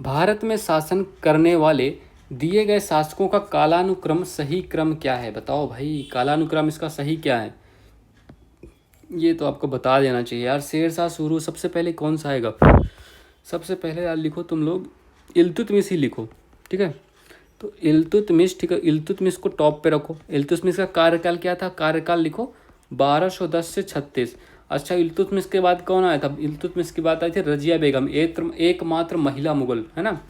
भारत में शासन करने वाले दिए गए शासकों का कालानुक्रम सही क्रम क्या है? बताओ भाई, कालानुक्रम इसका सही क्या है? ये तो आपको बता देना चाहिए यार। शेरशाह शुरू सबसे पहले कौन सा आएगा? सबसे पहले यार लिखो तुम लोग, इल्तुतमिश ही लिखो, ठीक है। तो इल्तुतमिश, ठीक है, इल्तुतमिश को टॉप पे रखो। इल्तुतमिश का कार्यकाल क्या था? कार्यकाल लिखो 1210 से 36। अच्छा, इल्तुतमिश के बाद कौन आया था? इल्तुतमिश की बात आई थी रजिया बेगम, एकमात्र महिला मुगल, है ना,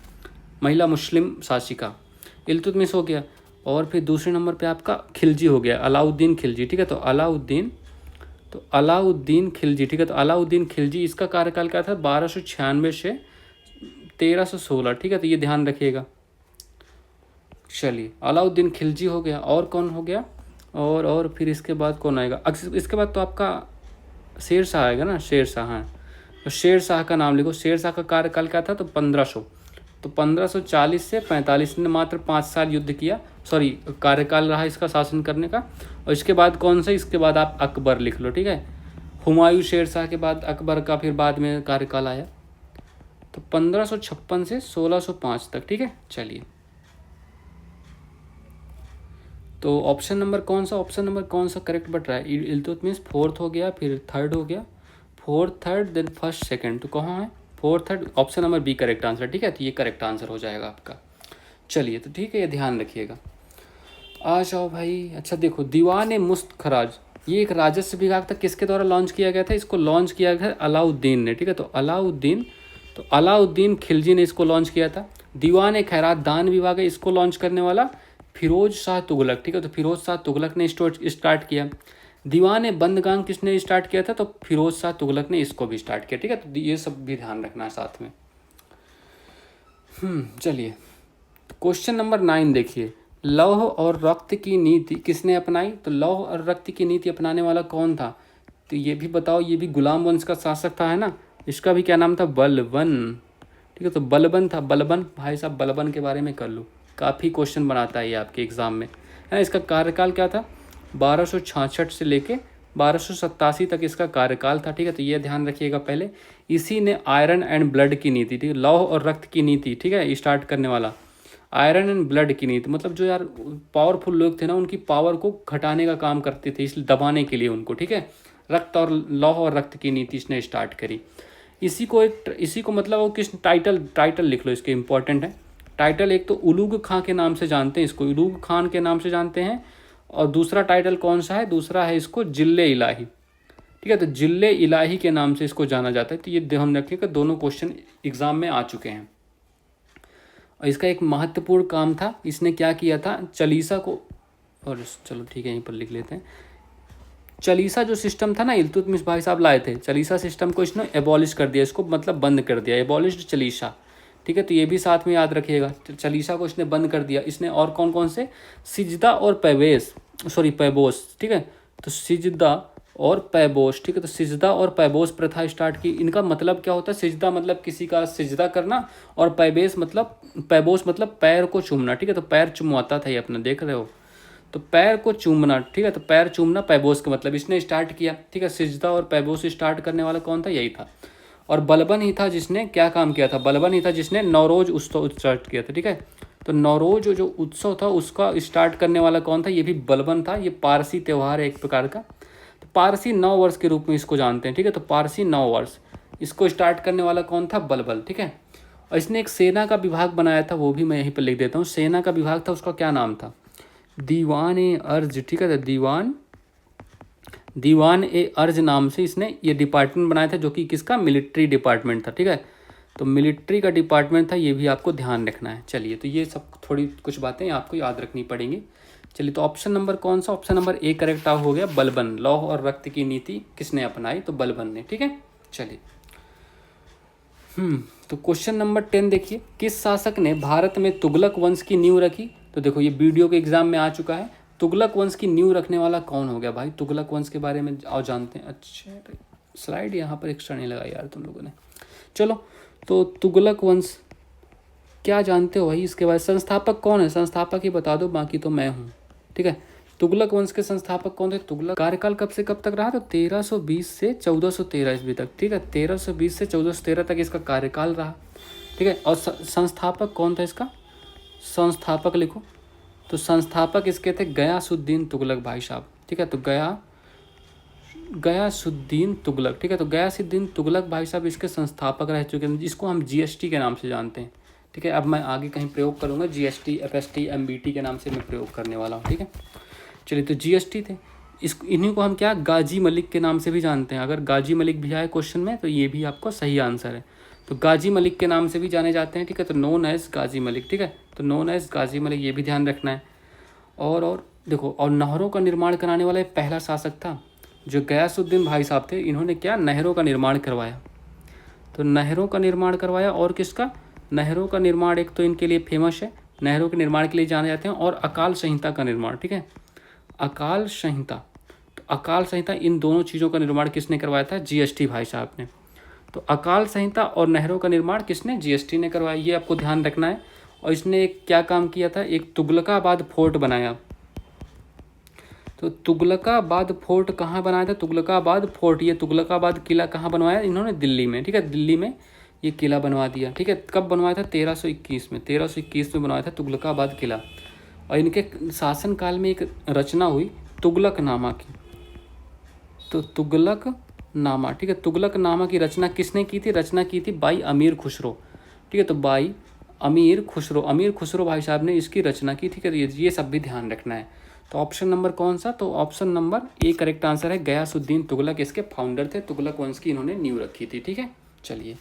महिला मुस्लिम शासिका। इल्तुतमिश हो गया। और फिर दूसरे नंबर पे आपका खिलजी हो गया, अलाउद्दीन खिलजी, ठीक है। तो अलाउद्दीन खिलजी, ठीक है। तो अलाउद्दीन खिलजी, इसका कार्यकाल क्या था? 1296 से 1316, ठीक है। तो ये ध्यान रखिएगा। चलिए अलाउद्दीन खिलजी हो गया। और कौन हो गया? और फिर इसके बाद कौन आएगा? इसके बाद तो आपका शेरशाह आएगा ना, शेरशाह। हाँ, तो शेरशाह का नाम लिखो। शेरशाह का कार्यकाल क्या था? तो 1500। तो 1540 से 45 ने मात्र 5 साल युद्ध किया, सॉरी कार्यकाल रहा इसका शासन करने का। और इसके बाद कौन सा? इसके बाद आप अकबर लिख लो, ठीक है। हुमायूं शेरशाह के बाद अकबर का फिर बाद में कार्यकाल आया। तो 1556 से 1605 तक, ठीक है। चलिए तो ऑप्शन नंबर कौन सा करेक्ट बट रहा है? इल्तुतमिश 4th हो गया, फिर 3rd हो गया, fourth third then first second, तो कहाँ है fourth third, option number B correct answer. ठीक है, तो ये करेक्ट आंसर हो जाएगा आपका। चलिए तो ठीक है, ये ध्यान रखिएगा। आ जाओ भाई। अच्छा देखो, दीवान मुस्तखराज, ये एक राजस्व विभाग था, किसके द्वारा लॉन्च किया गया था? इसको लॉन्च किया गया अलाउद्दीन ने। ठीक है, तो अलाउद्दीन खिलजी ने इसको लॉन्च किया था। दीवान खैरात दान विभाग है, इसको लॉन्च करने वाला फिरोज शाह तुगलक। ठीक है, तो फिरोज शाह तुगलक ने स्टार्ट किया। दीवान बंदगान किसने स्टार्ट किया था? तो फिरोज शाह तुगलक ने इसको भी स्टार्ट किया। ठीक है, तो ये सब भी ध्यान रखना है साथ में। चलिए क्वेश्चन नंबर 9 देखिए, लौह और रक्त की नीति किसने अपनाई? तो लौह और रक्त की नीति अपनाने वाला कौन था? तो ये भी बताओ, ये भी गुलाम वंश का शासक था, है ना। इसका भी क्या नाम था? बलबन। ठीक है, तो बलबन था। बलबन भाई साहब, बलबन के बारे में कर लो, काफ़ी क्वेश्चन बनाता है ये आपके एग्जाम में, है ना। इसका कार्यकाल क्या था? 1266 से लेके 1287 तक इसका कार्यकाल था। ठीक है, तो ये ध्यान रखिएगा पहले। इसी ने आयरन एंड ब्लड की नीति, ठीक है, लौह और रक्त की नीति, ठीक है, स्टार्ट करने वाला आयरन एंड ब्लड की नीति, मतलब जो यार पावरफुल लोग थे ना, उनकी पावर को घटाने का काम करते थे, इसलिए दबाने के लिए उनको। ठीक है, रक्त और लौह और रक्त की नीति इसने स्टार्ट करी। इसी को मतलब वो किस टाइटल लिख लो, इसके इंपॉर्टेंट है टाइटल। एक तो उलूग खां के नाम से जानते हैं इसको, उलूग खान के नाम से जानते हैं। और दूसरा टाइटल कौन सा है? दूसरा है इसको जिले इलाही। ठीक है, तो जिले इलाही के नाम से इसको जाना जाता है। तो ये ध्यान रखिएगा, दोनों क्वेश्चन एग्जाम में आ चुके हैं। और इसका एक महत्वपूर्ण काम था, इसने क्या किया था? चालीसा को, और चलो ठीक है यहीं पर लिख लेते हैं। चालीसा जो सिस्टम था ना, इल्तुतमिश भाई साहब लाए थे, चालीसा सिस्टम को इसने एबॉलिश कर दिया, इसको मतलब बंद कर दिया, एबॉलिश्ड चालीसा। ठीक है, तो ये भी साथ में याद रखिएगा, चालीसा को इसने बंद कर दिया। इसने और कौन कौन से? सिजदा और पैबोस। ठीक है, तो सिजदा और पैबोस। ठीक है, तो सिजदा और पैबोस प्रथा स्टार्ट की। इनका मतलब क्या होता है? सिजदा मतलब किसी का सिजदा करना, और पैबोस मतलब पैर को चूमना। ठीक है, तो पैर चुमवाता था ये अपना, देख रहे हो, तो पैर को चूमना। ठीक है, तो पैर चूमना पैबोस का मतलब इसने स्टार्ट किया। ठीक है, सिजदा और पैबोस स्टार्ट करने वाला कौन था? यही था। और बलबन ही था जिसने क्या काम किया था? बलबन ही था जिसने नौरोज उत्सव स्टार्ट किया था। ठीक है, तो नौरोज जो उत्सव था उसका स्टार्ट करने वाला कौन था? ये भी बलबन था। ये पारसी त्यौहार है एक प्रकार का, तो पारसी नव वर्ष के रूप में इसको जानते हैं। ठीक है, तो पारसी नव वर्ष, इसको स्टार्ट करने वाला कौन था? बलबल। ठीक है, और इसने एक सेना का विभाग बनाया था, वो भी मैं यहीं पर लिख देता हूँ। सेना का विभाग था, उसका क्या नाम था? दीवान ए अर्ज। ठीक है, तो दीवान ए अर्ज नाम से इसने ये डिपार्टमेंट बनाया था, जो कि किसका? मिलिट्री डिपार्टमेंट था। ठीक है, तो मिलिट्री का डिपार्टमेंट था, ये भी आपको ध्यान रखना है। चलिए, तो ये सब थोड़ी कुछ बातें आपको याद रखनी पड़ेंगी। चलिए, तो ऑप्शन नंबर कौन सा? ऑप्शन नंबर ए करेक्ट हो गया, बलबन। लौह और रक्त की नीति किसने अपनाई? तो बलबन ने। ठीक है, चलिए। तो क्वेश्चन नंबर 10 देखिए, किस शासक ने भारत में तुगलक वंश की नींव रखी? तो देखो, ये वीडियो के एग्जाम में आ चुका है। तुगलक वंश की नींव रखने वाला कौन हो गया भाई? तुगलक वंश के बारे में आओ जानते हैं। अच्छा, स्लाइड यहाँ पर एक्स्ट्रा नहीं लगा यार तुम लोगों ने। चलो, तो तुगलक वंश क्या जानते हो भाई इसके बाद? संस्थापक कौन है? संस्थापक ही बता दो, बाकी तो मैं हूँ। ठीक है, तुगलक वंश के संस्थापक कौन थे? तुगलक कार्यकाल कब से कब तक रहा? तो 1320 से 1413 ईस्वी तक। ठीक है, 1320 से 1413 तक इसका कार्यकाल रहा। ठीक है, और संस्थापक कौन था इसका? संस्थापक लिखो, तो संस्थापक इसके थे गयासुद्दीन तुगलक भाई साहब। ठीक है, तो गयासुद्दीन तुगलक। ठीक है, तो गयासुद्दीन तुगलक भाई साहब इसके संस्थापक रह चुके हैं, जिसको हम जीएसटी के नाम से जानते हैं। ठीक है, अब मैं आगे कहीं प्रयोग करूँगा, जीएसटी, एफएसटी, एमबीटी के नाम से मैं प्रयोग करने वाला हूँ। ठीक है, चलिए, तो जीएसटी थे। इन्हीं को हम क्या गाजी मलिक के नाम से भी जानते हैं। अगर गाजी मलिक भी आए क्वेश्चन में तो ये भी आपको सही आंसर है। तो गाजी मलिक के नाम से भी जाने जाते हैं। ठीक है, तो नोन एज गाजी मलिक। ठीक है, तो नोन एज गाजी मलिक, ये भी ध्यान रखना है। और देखो, और नहरों का निर्माण कराने वाला पहला शासक था जो गयासुद्दीन भाई साहब थे। इन्होंने क्या? नहरों का निर्माण करवाया। तो नहरों का निर्माण करवाया, और किसका? नहरों का निर्माण एक तो इनके लिए फेमस है, नहरों के निर्माण के लिए जाने जाते हैं, और अकाल संहिता का निर्माण। ठीक है, अकाल संहिता, तो अकाल संहिता, इन दोनों चीज़ों का निर्माण किसने करवाया था? जीएसटी भाई साहब ने। तो अकाल संहिता और नहरों का निर्माण किसने? जीएसटी ने करवाया, ये आपको ध्यान रखना है। और इसने एक क्या काम किया था? एक तुगलकाबाद फोर्ट बनाया। तो तुगलकाबाद फोर्ट कहाँ बनाया था? तुगलकाबाद फोर्ट, ये तुगलकाबाद किला कहाँ बनवाया इन्होंने? दिल्ली में। ठीक है, दिल्ली में ये किला बनवा दिया। ठीक है, कब बनवाया था? 1321 में। 1321 में बनवाया था तुगलकाबाद किला। और इनके शासनकाल में एक रचना हुई तुगलकनामा की। तो तुगलकनामा नामा, ठीक है। तुगलक नामा की रचना किसने की थी? रचना की थी बाई अमीर खुसरो, ठीक है। तो बाई अमीर खुसरो भाई साहब ने इसकी रचना की, ठीक है। ये सब भी ध्यान रखना है। तो ऑप्शन नंबर कौन सा? तो option number A correct answer है। गयासुद्दीन तुगलक इसके फाउंडर थे, तुगलक वंश की इन्होंने नींव रखी थी, ठीक है। चलिए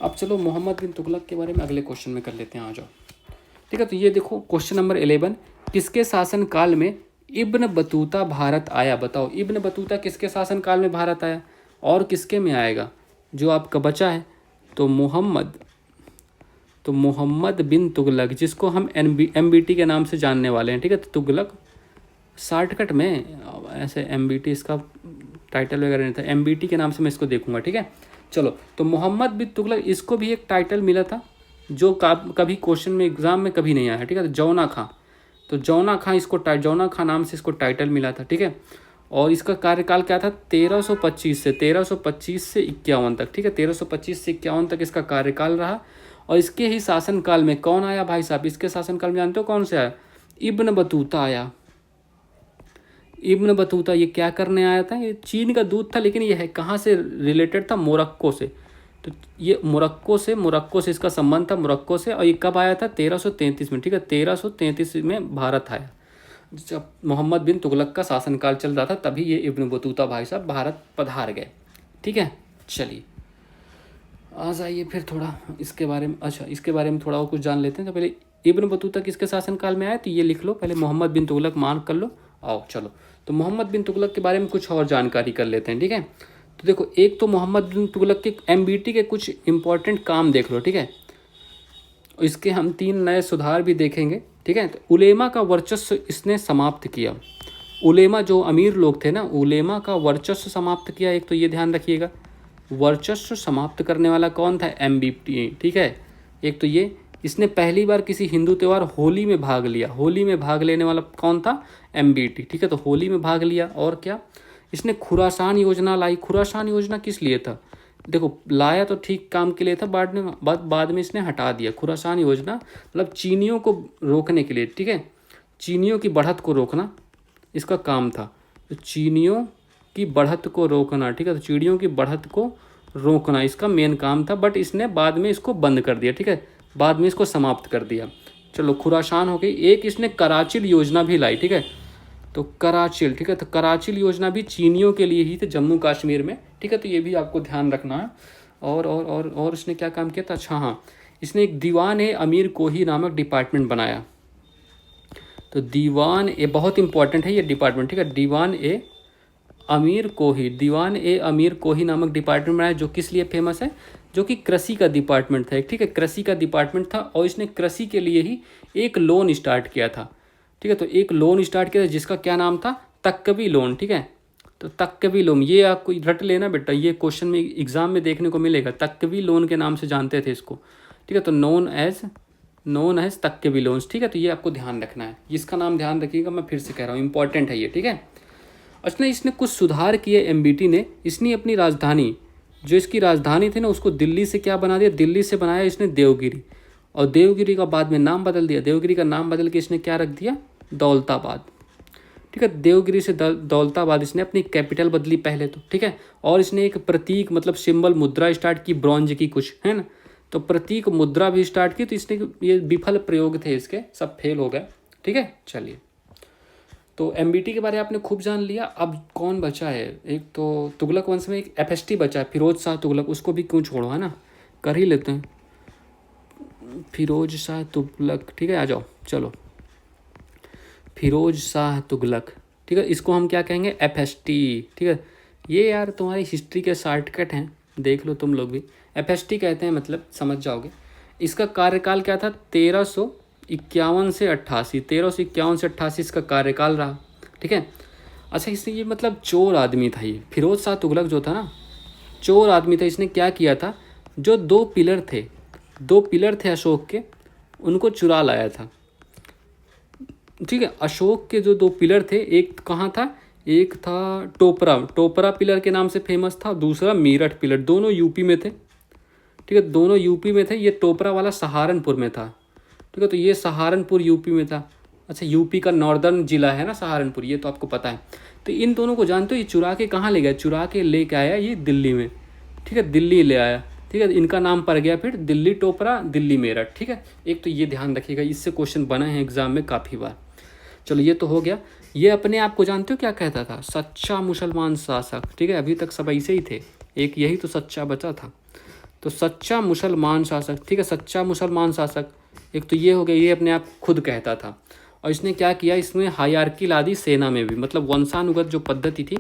अब चलो मोहम्मद बिन तुगलक के बारे में अगले क्वेश्चन में कर लेते हैं, आ जाओ, ठीक है। तो ये देखो क्वेश्चन नंबर 11, किसके शासन काल में इब्न बतूता भारत आया? बताओ इब्न बतूता किसके शासन काल में भारत आया और किसके में आएगा? जो आपका बचा है तो मोहम्मद बिन तुगलक, जिसको हम MBT के नाम से जानने वाले हैं, ठीक है। तो तुगलक शॉर्टकट में, ऐसे MBT इसका टाइटल वगैरह नहीं था, MBT के नाम से मैं इसको देखूंगा, ठीक है। चलो तो मोहम्मद बिन तुगलक, इसको भी एक टाइटल मिला था जो कभी क्वेश्चन में एग्जाम में कभी नहीं आया, ठीक है। तो जौना खां, तो जौना खां इसको जौना खां नाम से इसको टाइटल मिला था, ठीक है। और इसका कार्यकाल क्या था? 1325 से 51 तक, ठीक है। 1325 से 51 तक इसका कार्यकाल रहा। और इसके ही शासनकाल में कौन आया भाई साहब? इसके शासनकाल में जानते हो कौन से आया? इब्न बतूता आया। इब्न बतूता ये क्या करने आया था? ये चीन का दूत था, लेकिन ये है कहाँ से रिलेटेड था? मोरक्को से। तो ये मोरक्को से इसका संबंध था, मोरक्को से। और ये कब आया था? 1333 में, ठीक है। 1333 में भारत आया, जब मोहम्मद बिन तुगलक का शासनकाल चल रहा था, तभी ये इब्न बतूता भाई साहब भारत पधार गए, ठीक है। चलिए आ जाइए फिर थोड़ा इसके बारे में, अच्छा इसके बारे में थोड़ा और कुछ जान लेते हैं। तो पहले इब्न बतूता किसके शासनकाल में आया? तो ये लिख लो पहले, मोहम्मद बिन तुगलक मार्क कर लो। आओ चलो, तो मोहम्मद बिन तुगलक के बारे में कुछ और जानकारी कर लेते हैं, ठीक है। तो देखो, एक तो मोहम्मद बिन तुगलक के MBT के कुछ इंपॉर्टेंट काम देख लो, ठीक है। इसके हम 3 नए सुधार भी देखेंगे, ठीक है। तो उलेमा का वर्चस्व इसने समाप्त किया। उलेमा जो अमीर लोग थे ना, उलेमा का वर्चस्व समाप्त किया। एक तो ये ध्यान रखिएगा, वर्चस्व समाप्त करने वाला कौन था? MBT, ठीक है। एक तो ये, इसने पहली बार किसी हिंदू त्यौहार होली में भाग लिया। होली में भाग लेने वाला कौन था? MBT, ठीक है। तो होली में भाग लिया। और क्या? इसने खुरासान योजना लाई। खुरासान योजना किस लिए था? देखो, लाया तो ठीक काम के लिए था, बाद में इसने हटा दिया। खुरासान योजना मतलब चीनियों को रोकने के लिए, ठीक है। चीनियों की बढ़त को रोकना इसका काम था। तो चीनियों की बढ़त को रोकना, ठीक है। तो चीनियों की बढ़त को रोकना इसका मेन काम था, बट इसने बाद में इसको बंद कर दिया, ठीक है। बाद में इसको समाप्त कर दिया। चलो, खुरासान हो गई। एक इसने कराचिल योजना भी लाई, ठीक है। तो कराचिल, ठीक है। तो कराचिल योजना भी चीनियों के लिए ही थे, जम्मू कश्मीर में, ठीक है। तो ये भी आपको ध्यान रखना है। और इसने क्या काम किया था? अच्छा हाँ, इसने एक दीवान-ए-अमीर कोही नामक डिपार्टमेंट बनाया। तो दीवान-ए बहुत इंपॉर्टेंट है ये डिपार्टमेंट, ठीक है। दीवान-ए-अमीर कोही नामक डिपार्टमेंट बनाया, जो किस लिए फेमस है? जो कि कृषि का डिपार्टमेंट था, ठीक है। कृषि का डिपार्टमेंट था, और इसने कृषि के लिए ही एक लोन स्टार्ट किया था, ठीक है। तो एक लोन स्टार्ट किया था जिसका क्या नाम था? तक्कवी लोन, ठीक है। तो तक्कवी लोन, ये आपको रट लेना बेटा, ये क्वेश्चन में एग्जाम में देखने को मिलेगा। तक्कवी लोन के नाम से जानते थे इसको, ठीक है। तो नोन एज तक्कवी लोन्स, ठीक है। तो ये आपको ध्यान रखना है, इसका नाम ध्यान रखिएगा, मैं फिर से कह रहा हूँ, इंपॉर्टेंट है ये, ठीक है। अच्छा, इसने कुछ सुधार किए MBT ने। इसने अपनी राजधानी, जो इसकी राजधानी थी ना, उसको दिल्ली से क्या बना दिया? दिल्ली से बनाया इसने देवगिरी। और देवगिरी का बाद में नाम बदल दिया। देवगिरी का नाम बदल के इसने क्या रख दिया? दौलताबाद, ठीक है। देवगिरी से दौलताबाद इसने अपनी कैपिटल बदली पहले तो, ठीक है। और इसने एक प्रतीक मतलब सिंबल मुद्रा स्टार्ट की, ब्रॉन्ज की कुछ, है ना। तो प्रतीक मुद्रा भी स्टार्ट की। तो इसने, ये विफल प्रयोग थे इसके, सब फेल हो गए, ठीक है। चलिए, तो MBT के बारे में आपने खूब जान लिया। अब कौन बचा है? एक तो तुगलक वंश में एक FST बचा है, फिरोज शाह तुगलक। उसको भी क्यों छोड़ो, है ना, कर ही लेते हैं। फिरोज शाह तुगलक, ठीक है। आ जाओ चलो, फिरोज शाह तुगलक, ठीक है। इसको हम क्या कहेंगे? FST, ठीक है। ये यार तुम्हारी हिस्ट्री के शॉर्टकट हैं, देख लो तुम लोग भी। FST कहते हैं, मतलब समझ जाओगे। इसका कार्यकाल क्या था? 1351 से 88, 1351 से 88 इसका कार्यकाल रहा, ठीक है। अच्छा, इसने ये मतलब चोर आदमी था ये फिरोज शाह तुगलक जो था ना, चोर आदमी था। इसने क्या किया था? जो 2 पिलर थे अशोक के, उनको चुरा लाया था, ठीक है। अशोक के जो 2 पिलर थे, एक कहाँ था? एक था टोपरा पिलर के नाम से फेमस था, दूसरा मेरठ पिलर। दोनों यूपी में थे, ठीक है। दोनों यूपी में थे। ये टोपरा वाला सहारनपुर में था, ठीक है। तो ये सहारनपुर यूपी में था। अच्छा, यूपी का नॉर्दर्न जिला है ना सहारनपुर, ये तो आपको पता है। तो इन दोनों को जानते हो, ये चुरा के कहाँ ले गया, चुरा के लेके आया ये दिल्ली में, ठीक है, दिल्ली ले आया, ठीक है। इनका नाम पड़ गया फिर दिल्ली टोपरा, दिल्ली मेरठ, ठीक है। एक तो ये ध्यान रखिएगा, इससे क्वेश्चन बने हैं एग्जाम में काफ़ी बार। चलो ये तो हो गया। ये अपने आप को जानते हो क्या कहता था, सच्चा मुसलमान शासक, ठीक है। अभी तक सब ऐसे ही थे, एक यही तो सच्चा बचा था। तो सच्चा मुसलमान शासक, ठीक है, सच्चा मुसलमान शासक। एक तो ये हो गया, ये अपने आप खुद कहता था। और इसने क्या किया, इसमें हायरार्की ला दी सेना में भी, मतलब वंशानुगत जो पद्धति थी,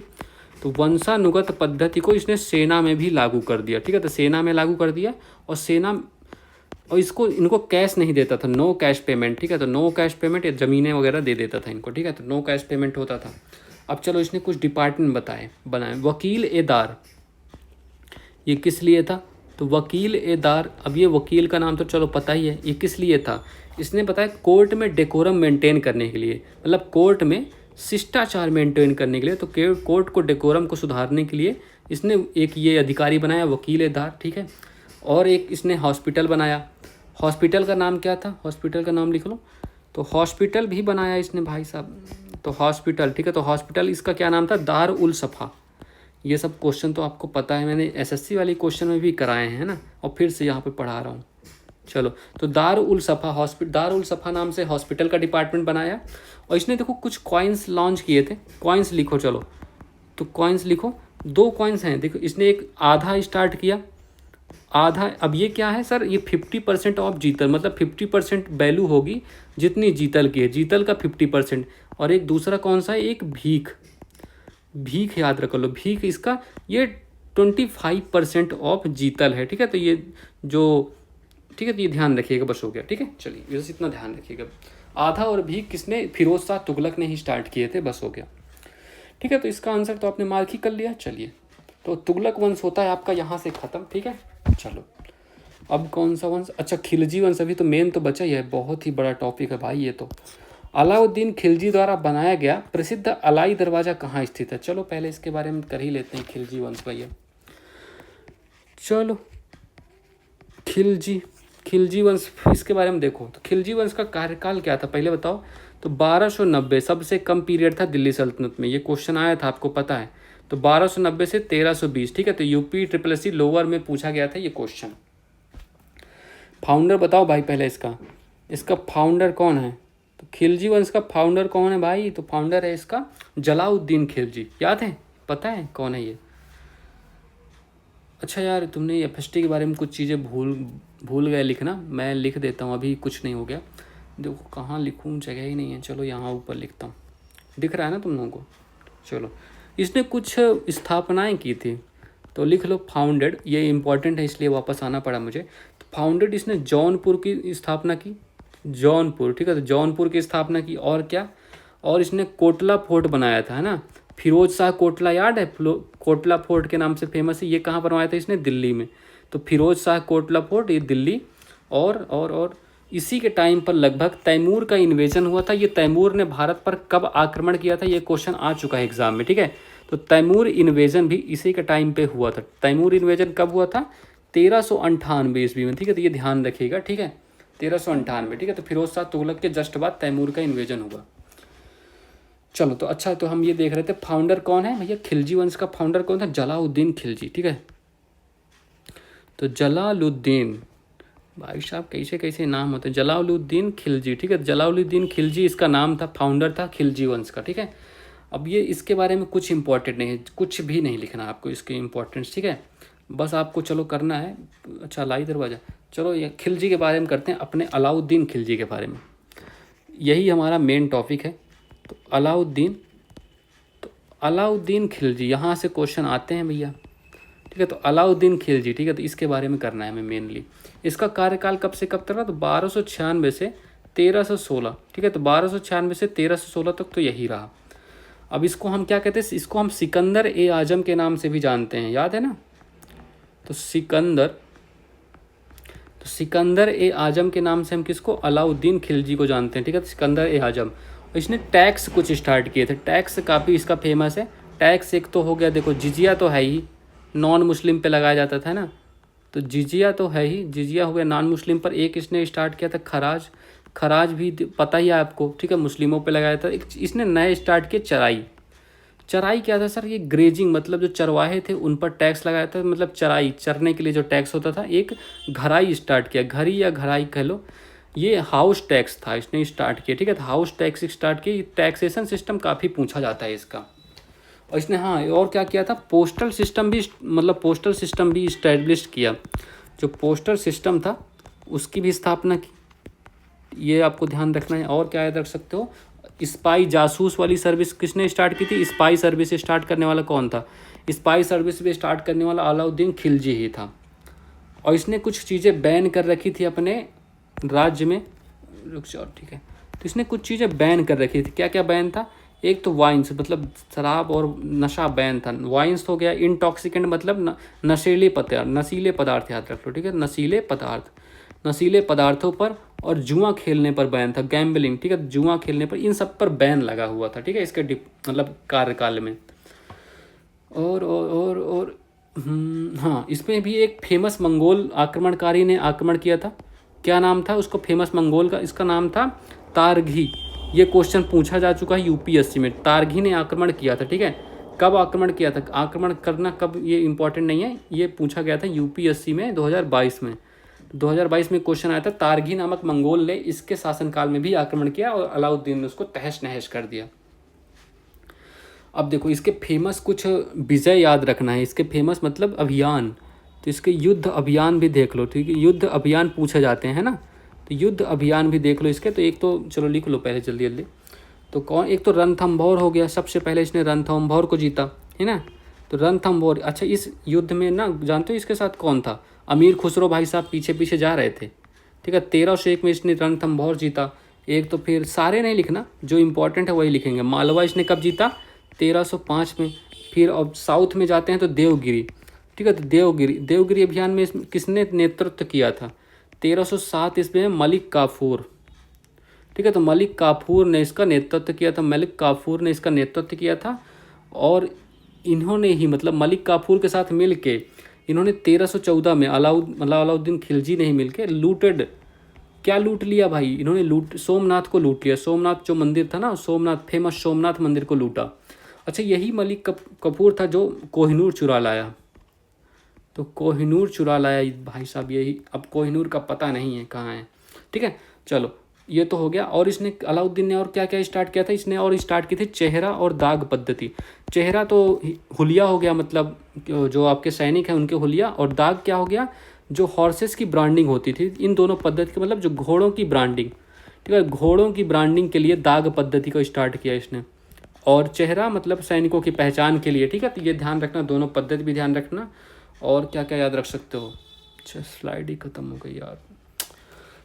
तो वंशानुगत पद्धति को इसने सेना में भी लागू कर दिया, ठीक है। तो सेना में लागू कर दिया, और सेना, और इसको इनको कैश नहीं देता था, नो कैश पेमेंट, ठीक है। तो नो कैश पेमेंट, या ज़मीनें वगैरह दे देता था इनको, ठीक है। तो नो कैश पेमेंट होता था। अब चलो इसने कुछ डिपार्टमेंट बनाए। वकील ए दार, ये किस लिए था, तो वकील ए दार, अब ये वकील का नाम तो चलो पता ही है, ये किस लिए था, इसने बताया कोर्ट में डेकोरम मेंटेन करने के लिए, मतलब कोर्ट में शिष्टाचार मेंटेन करने के लिए। तो कोर्ट को डेकोरम को सुधारने के लिए इसने एक ये अधिकारी बनाया, वकील ए दार, ठीक है। और एक इसने हॉस्पिटल बनाया। हॉस्पिटल का नाम क्या था, हॉस्पिटल का नाम लिख लो। तो हॉस्पिटल भी बनाया इसने भाई साहब, तो हॉस्पिटल, ठीक है। तो हॉस्पिटल, इसका क्या नाम था, दार उल सफ़ा। ये सब क्वेश्चन तो आपको पता है, मैंने एसएससी वाली क्वेश्चन में भी कराए हैं ना, और फिर से यहाँ पे पढ़ा रहा हूँ। चलो, तो दार उल सफ़ा हॉस्पिटल, दार उल सफ़ा नाम से हॉस्पिटल का डिपार्टमेंट बनाया। और इसने देखो कुछ कॉइन्स लॉन्च किए थे, कॉइन्स लिखो, चलो तो कॉइन्स लिखो। 2 कॉइन्स हैं, देखो इसने एक आधा स्टार्ट किया, आधा। अब ये क्या है सर, ये 50% ऑफ जीतल, मतलब 50% वैल्यू होगी जितनी जीतल की है, जीतल का 50%। और एक दूसरा कौन सा है, एक भीख, भीख याद रख लो, भीख इसका ये 25% ऑफ जीतल है, ठीक है। तो ये जो, ठीक है, तो ये ध्यान रखिएगा, बस हो गया, ठीक है। चलिए बस इतना ध्यान रखिएगा। आधा और भीख किसने, फिरोज शाह तुगलक ने ही स्टार्ट किए थे, बस हो गया, ठीक है। तो इसका आंसर तो आपने मार्क ही कर लिया। चलिए, तो तुगलक वंश होता है आपका यहाँ से ख़त्म, ठीक है। चलो अब कौन सा वंश, अच्छा खिलजी वंश, अभी तो मेन तो बचा ही है, बहुत ही बड़ा टॉपिक है भाई ये तो। अलाउद्दीन खिलजी द्वारा बनाया गया प्रसिद्ध अलाई दरवाज़ा कहाँ स्थित है, चलो पहले इसके बारे में कर ही लेते हैं, खिलजी वंश भैया। चलो खिलजी वंश, इसके बारे में देखो। तो खिलजी वंश का कार्यकाल क्या था पहले बताओ। तो 1290 सबसे कम पीरियड था दिल्ली सल्तनत में, ये क्वेश्चन आया था आपको पता है। तो 1290 से 1320, ठीक है। तो यूपी SSC लोअर में पूछा गया था ये क्वेश्चन। फाउंडर बताओ भाई पहले इसका फाउंडर कौन है। तो खिलजी वंश का फाउंडर कौन है भाई, तो फाउंडर है इसका जलाउद्दीन खिलजी, याद है, पता है कौन है ये। अच्छा यार, तुमने FST के बारे में कुछ चीज़ें भूल गए लिखना, मैं लिख देता हूँ, अभी कुछ नहीं हो गया। देखो कहाँ लिखूँ, जगह ही नहीं है, चलो यहाँ ऊपर लिखता हूँ, दिख रहा है ना तुम लोगों को। चलो, इसने कुछ स्थापनाएं की थी, तो लिख लो फाउंडेड, ये इंपॉर्टेंट है इसलिए वापस आना पड़ा मुझे। तो फाउंडेड, इसने जौनपुर की स्थापना की, जौनपुर, ठीक है। तो जौनपुर की स्थापना की, और क्या, और इसने कोटला फोर्ट बनाया था, है ना, फिरोज शाह कोटला, याद है, कोटला फोर्ट के नाम से फेमस है। ये कहाँ बनवाया था इसने, दिल्ली में। तो फिरोज शाह कोटला फोर्ट, ये दिल्ली। और इसी के टाइम पर लगभग तैमूर का इन्वेजन हुआ था। ये तैमूर ने भारत पर कब आक्रमण किया था, ये क्वेश्चन आ चुका है एग्जाम में, ठीक है। तो तैमूर इन्वेजन भी इसी के टाइम पे हुआ था। तैमूर इन्वेजन कब हुआ था, 1398 ईस्वी में, ठीक है। तो ये ध्यान रखिएगा, ठीक है, 1398, ठीक है। तो फिरोज शाह तुगलक के जस्ट बाद तैमूर का इन्वेजन हुआ। चलो, तो अच्छा, तो हम ये देख रहे थे फाउंडर कौन है भैया, खिलजी वंश का फाउंडर कौन था, जलाउद्दीन खिलजी, ठीक है। तो जलालुद्दीन, भाई साहब कैसे कैसे नाम होते हैं, जलालुद्दीन खिलजी, ठीक है। जलालुद्दीन खिलजी इसका नाम था, फाउंडर था खिलजी वंश का, ठीक है। अब ये इसके बारे में कुछ इंपॉर्टेंट नहीं है, कुछ भी नहीं लिखना आपको इसके इंपॉर्टेंस, ठीक है। बस आपको चलो करना है, अच्छा अलाई दरवाज़ा, चलो ये खिलजी के बारे में करते हैं, अपने अलाउद्दीन खिलजी के बारे में, यही हमारा मेन टॉपिक है। तो अलाउद्दीन खिलजी, यहाँ से क्वेश्चन आते हैं भैया, ठीक है। तो अलाउद्दीन खिलजी, ठीक है, तो इसके बारे में करना है हमें मेनली। इसका कार्यकाल कब से कब तक रहा, तो 1296 से 1316, ठीक है। तो 1296 से 1316 तक तो यही रहा। अब इसको हम क्या कहते हैं, इसको हम सिकंदर ए आजम के नाम से भी जानते हैं, याद है ना। तो सिकंदर ए आजम के नाम से हम किसको, अलाउद्दीन खिलजी को जानते हैं, ठीक है। तो सिकंदर ए आजम, इसने टैक्स कुछ स्टार्ट किए थे, टैक्स काफ़ी इसका फेमस है। टैक्स एक तो हो गया, देखो जिजिया तो है ही, नॉन मुस्लिम पे लगाया जाता था ना, तो जिजिया तो है ही, जिजिया हो गया नॉन मुस्लिम पर। एक इसने स्टार्ट किया था खराज, खराज भी पता ही है आपको, ठीक है, मुस्लिमों पे लगाया था। एक इसने नए स्टार्ट किए चराई। चराई क्या था सर? ये ग्रेजिंग, मतलब जो चरवाहे थे उन पर टैक्स लगाया था, मतलब चराई चरने के लिए जो टैक्स होता था। एक घराई स्टार्ट किया, घरी या घराई कह लो, ये हाउस टैक्स था इसने स्टार्ट किया, ठीक है। तो हाउस टैक्स स्टार्ट किया। टैक्सेशन सिस्टम काफ़ी पूछा जाता है इसका। और इसने हाँ और क्या किया था, पोस्टल सिस्टम भी, मतलब पोस्टल सिस्टम भी इस्टेब्लिश किया। जो पोस्टल सिस्टम था उसकी भी स्थापना की, ये आपको ध्यान रखना है। और क्या याद रख सकते हो, स्पाई जासूस वाली सर्विस किसने स्टार्ट की थी? स्पाई सर्विस स्टार्ट करने वाला कौन था? स्पाई सर्विस भी स्टार्ट करने वाला अलाउद्दीन खिलजी ही था। और इसने कुछ चीज़ें बैन कर रखी थी अपने राज्य में, रुक जाओ, ठीक है। तो इसने कुछ चीज़ें बैन कर रखी थी। क्या क्या बैन था? एक तो वाइन्स, मतलब शराब और नशा बैन था। वाइन्स हो गया, इंटॉक्सिकेंट मतलब नशीले पदार्थ याद रख लो, ठीक है, नशीले पदार्थों पर, और जुआ खेलने पर बैन था, गैम्बलिंग, ठीक है, जुआ खेलने पर, इन सब पर बैन लगा हुआ था, ठीक है, इसके मतलब कार्यकाल में। और हाँ, इसमें भी एक फेमस मंगोल आक्रमणकारी ने आक्रमण किया था। क्या नाम था उसको फेमस मंगोल का? इसका नाम था तारघी। ये क्वेश्चन पूछा जा चुका है यूपीएससी में। तारघी ने आक्रमण किया था, ठीक है। कब आक्रमण किया था? आक्रमण करना कब, ये इंपॉर्टेंट नहीं है, ये पूछा गया था यूपीएससी में 2022 में। 2022 में क्वेश्चन आया था, तारघी नामक मंगोल ने इसके शासनकाल में भी आक्रमण किया और अलाउद्दीन ने उसको तहस नहस कर दिया। अब देखो इसके फेमस कुछ विजय याद रखना है। इसके फेमस मतलब अभियान, तो इसके युद्ध अभियान भी देख लो, ठीक है। युद्ध अभियान पूछे जाते हैं ना, तो युद्ध अभियान भी देख लो इसके। तो एक तो चलो लिख लो पहले जल्दी जल्दी। तो कौन? एक तो रणथंभौर हो गया, सबसे पहले इसने रणथंभौर को जीता, है ना। तो रणथंभौर, अच्छा इस युद्ध में ना जानते हो इसके साथ कौन था? अमीर खुसरो भाई साहब पीछे पीछे जा रहे थे, ठीक है। 1301 में इसने रणथंभौर जीता। एक तो फिर सारे नहीं लिखना, जो इंपॉर्टेंट है वही लिखेंगे। मालवा इसने कब जीता? 1305 में। फिर अब साउथ में जाते हैं तो देवगिरी, ठीक है। तो देवगिरी अभियान में किसने नेतृत्व किया था? 1307 इसमें मलिक काफूर, ठीक है। तो मलिक काफूर ने इसका नेतृत्व किया था। और इन्होंने ही, मतलब मलिक काफूर के साथ मिल के इन्होंने 1314 में अलाउद्दीन खिलजी ने ही मिल के क्या लूट लिया भाई? इन्होंने सोमनाथ को लूट लिया। सोमनाथ जो मंदिर था ना, सोमनाथ, फेमस सोमनाथ मंदिर को लूटा। अच्छा, यही मलिक कपूर था जो कोहिनूर चुरा लाया। तो कोहिनूर चुरा लाया भाई साहब, यही। अब कोहिनूर का पता नहीं है कहाँ है, ठीक है। चलो ये तो हो गया। और इसने, अलाउद्दीन ने और क्या क्या स्टार्ट किया था? इसने और स्टार्ट की थी चेहरा और दाग पद्धति। चेहरा तो हुलिया हो गया, मतलब जो आपके सैनिक हैं उनके हुलिया, और दाग क्या हो गया? जो हॉर्सेस की ब्रांडिंग होती थी। इन दोनों पद्धति के मतलब जो घोड़ों की ब्रांडिंग, ठीक है, घोड़ों की ब्रांडिंग के लिए दाग पद्धति को स्टार्ट किया इसने। और चेहरा मतलब सैनिकों की पहचान के लिए, ठीक है। तो ये ध्यान रखना, दोनों पद्धति भी ध्यान रखना। और क्या क्या याद रख सकते हो? अच्छा स्लाइड ही ख़त्म हो गई यार,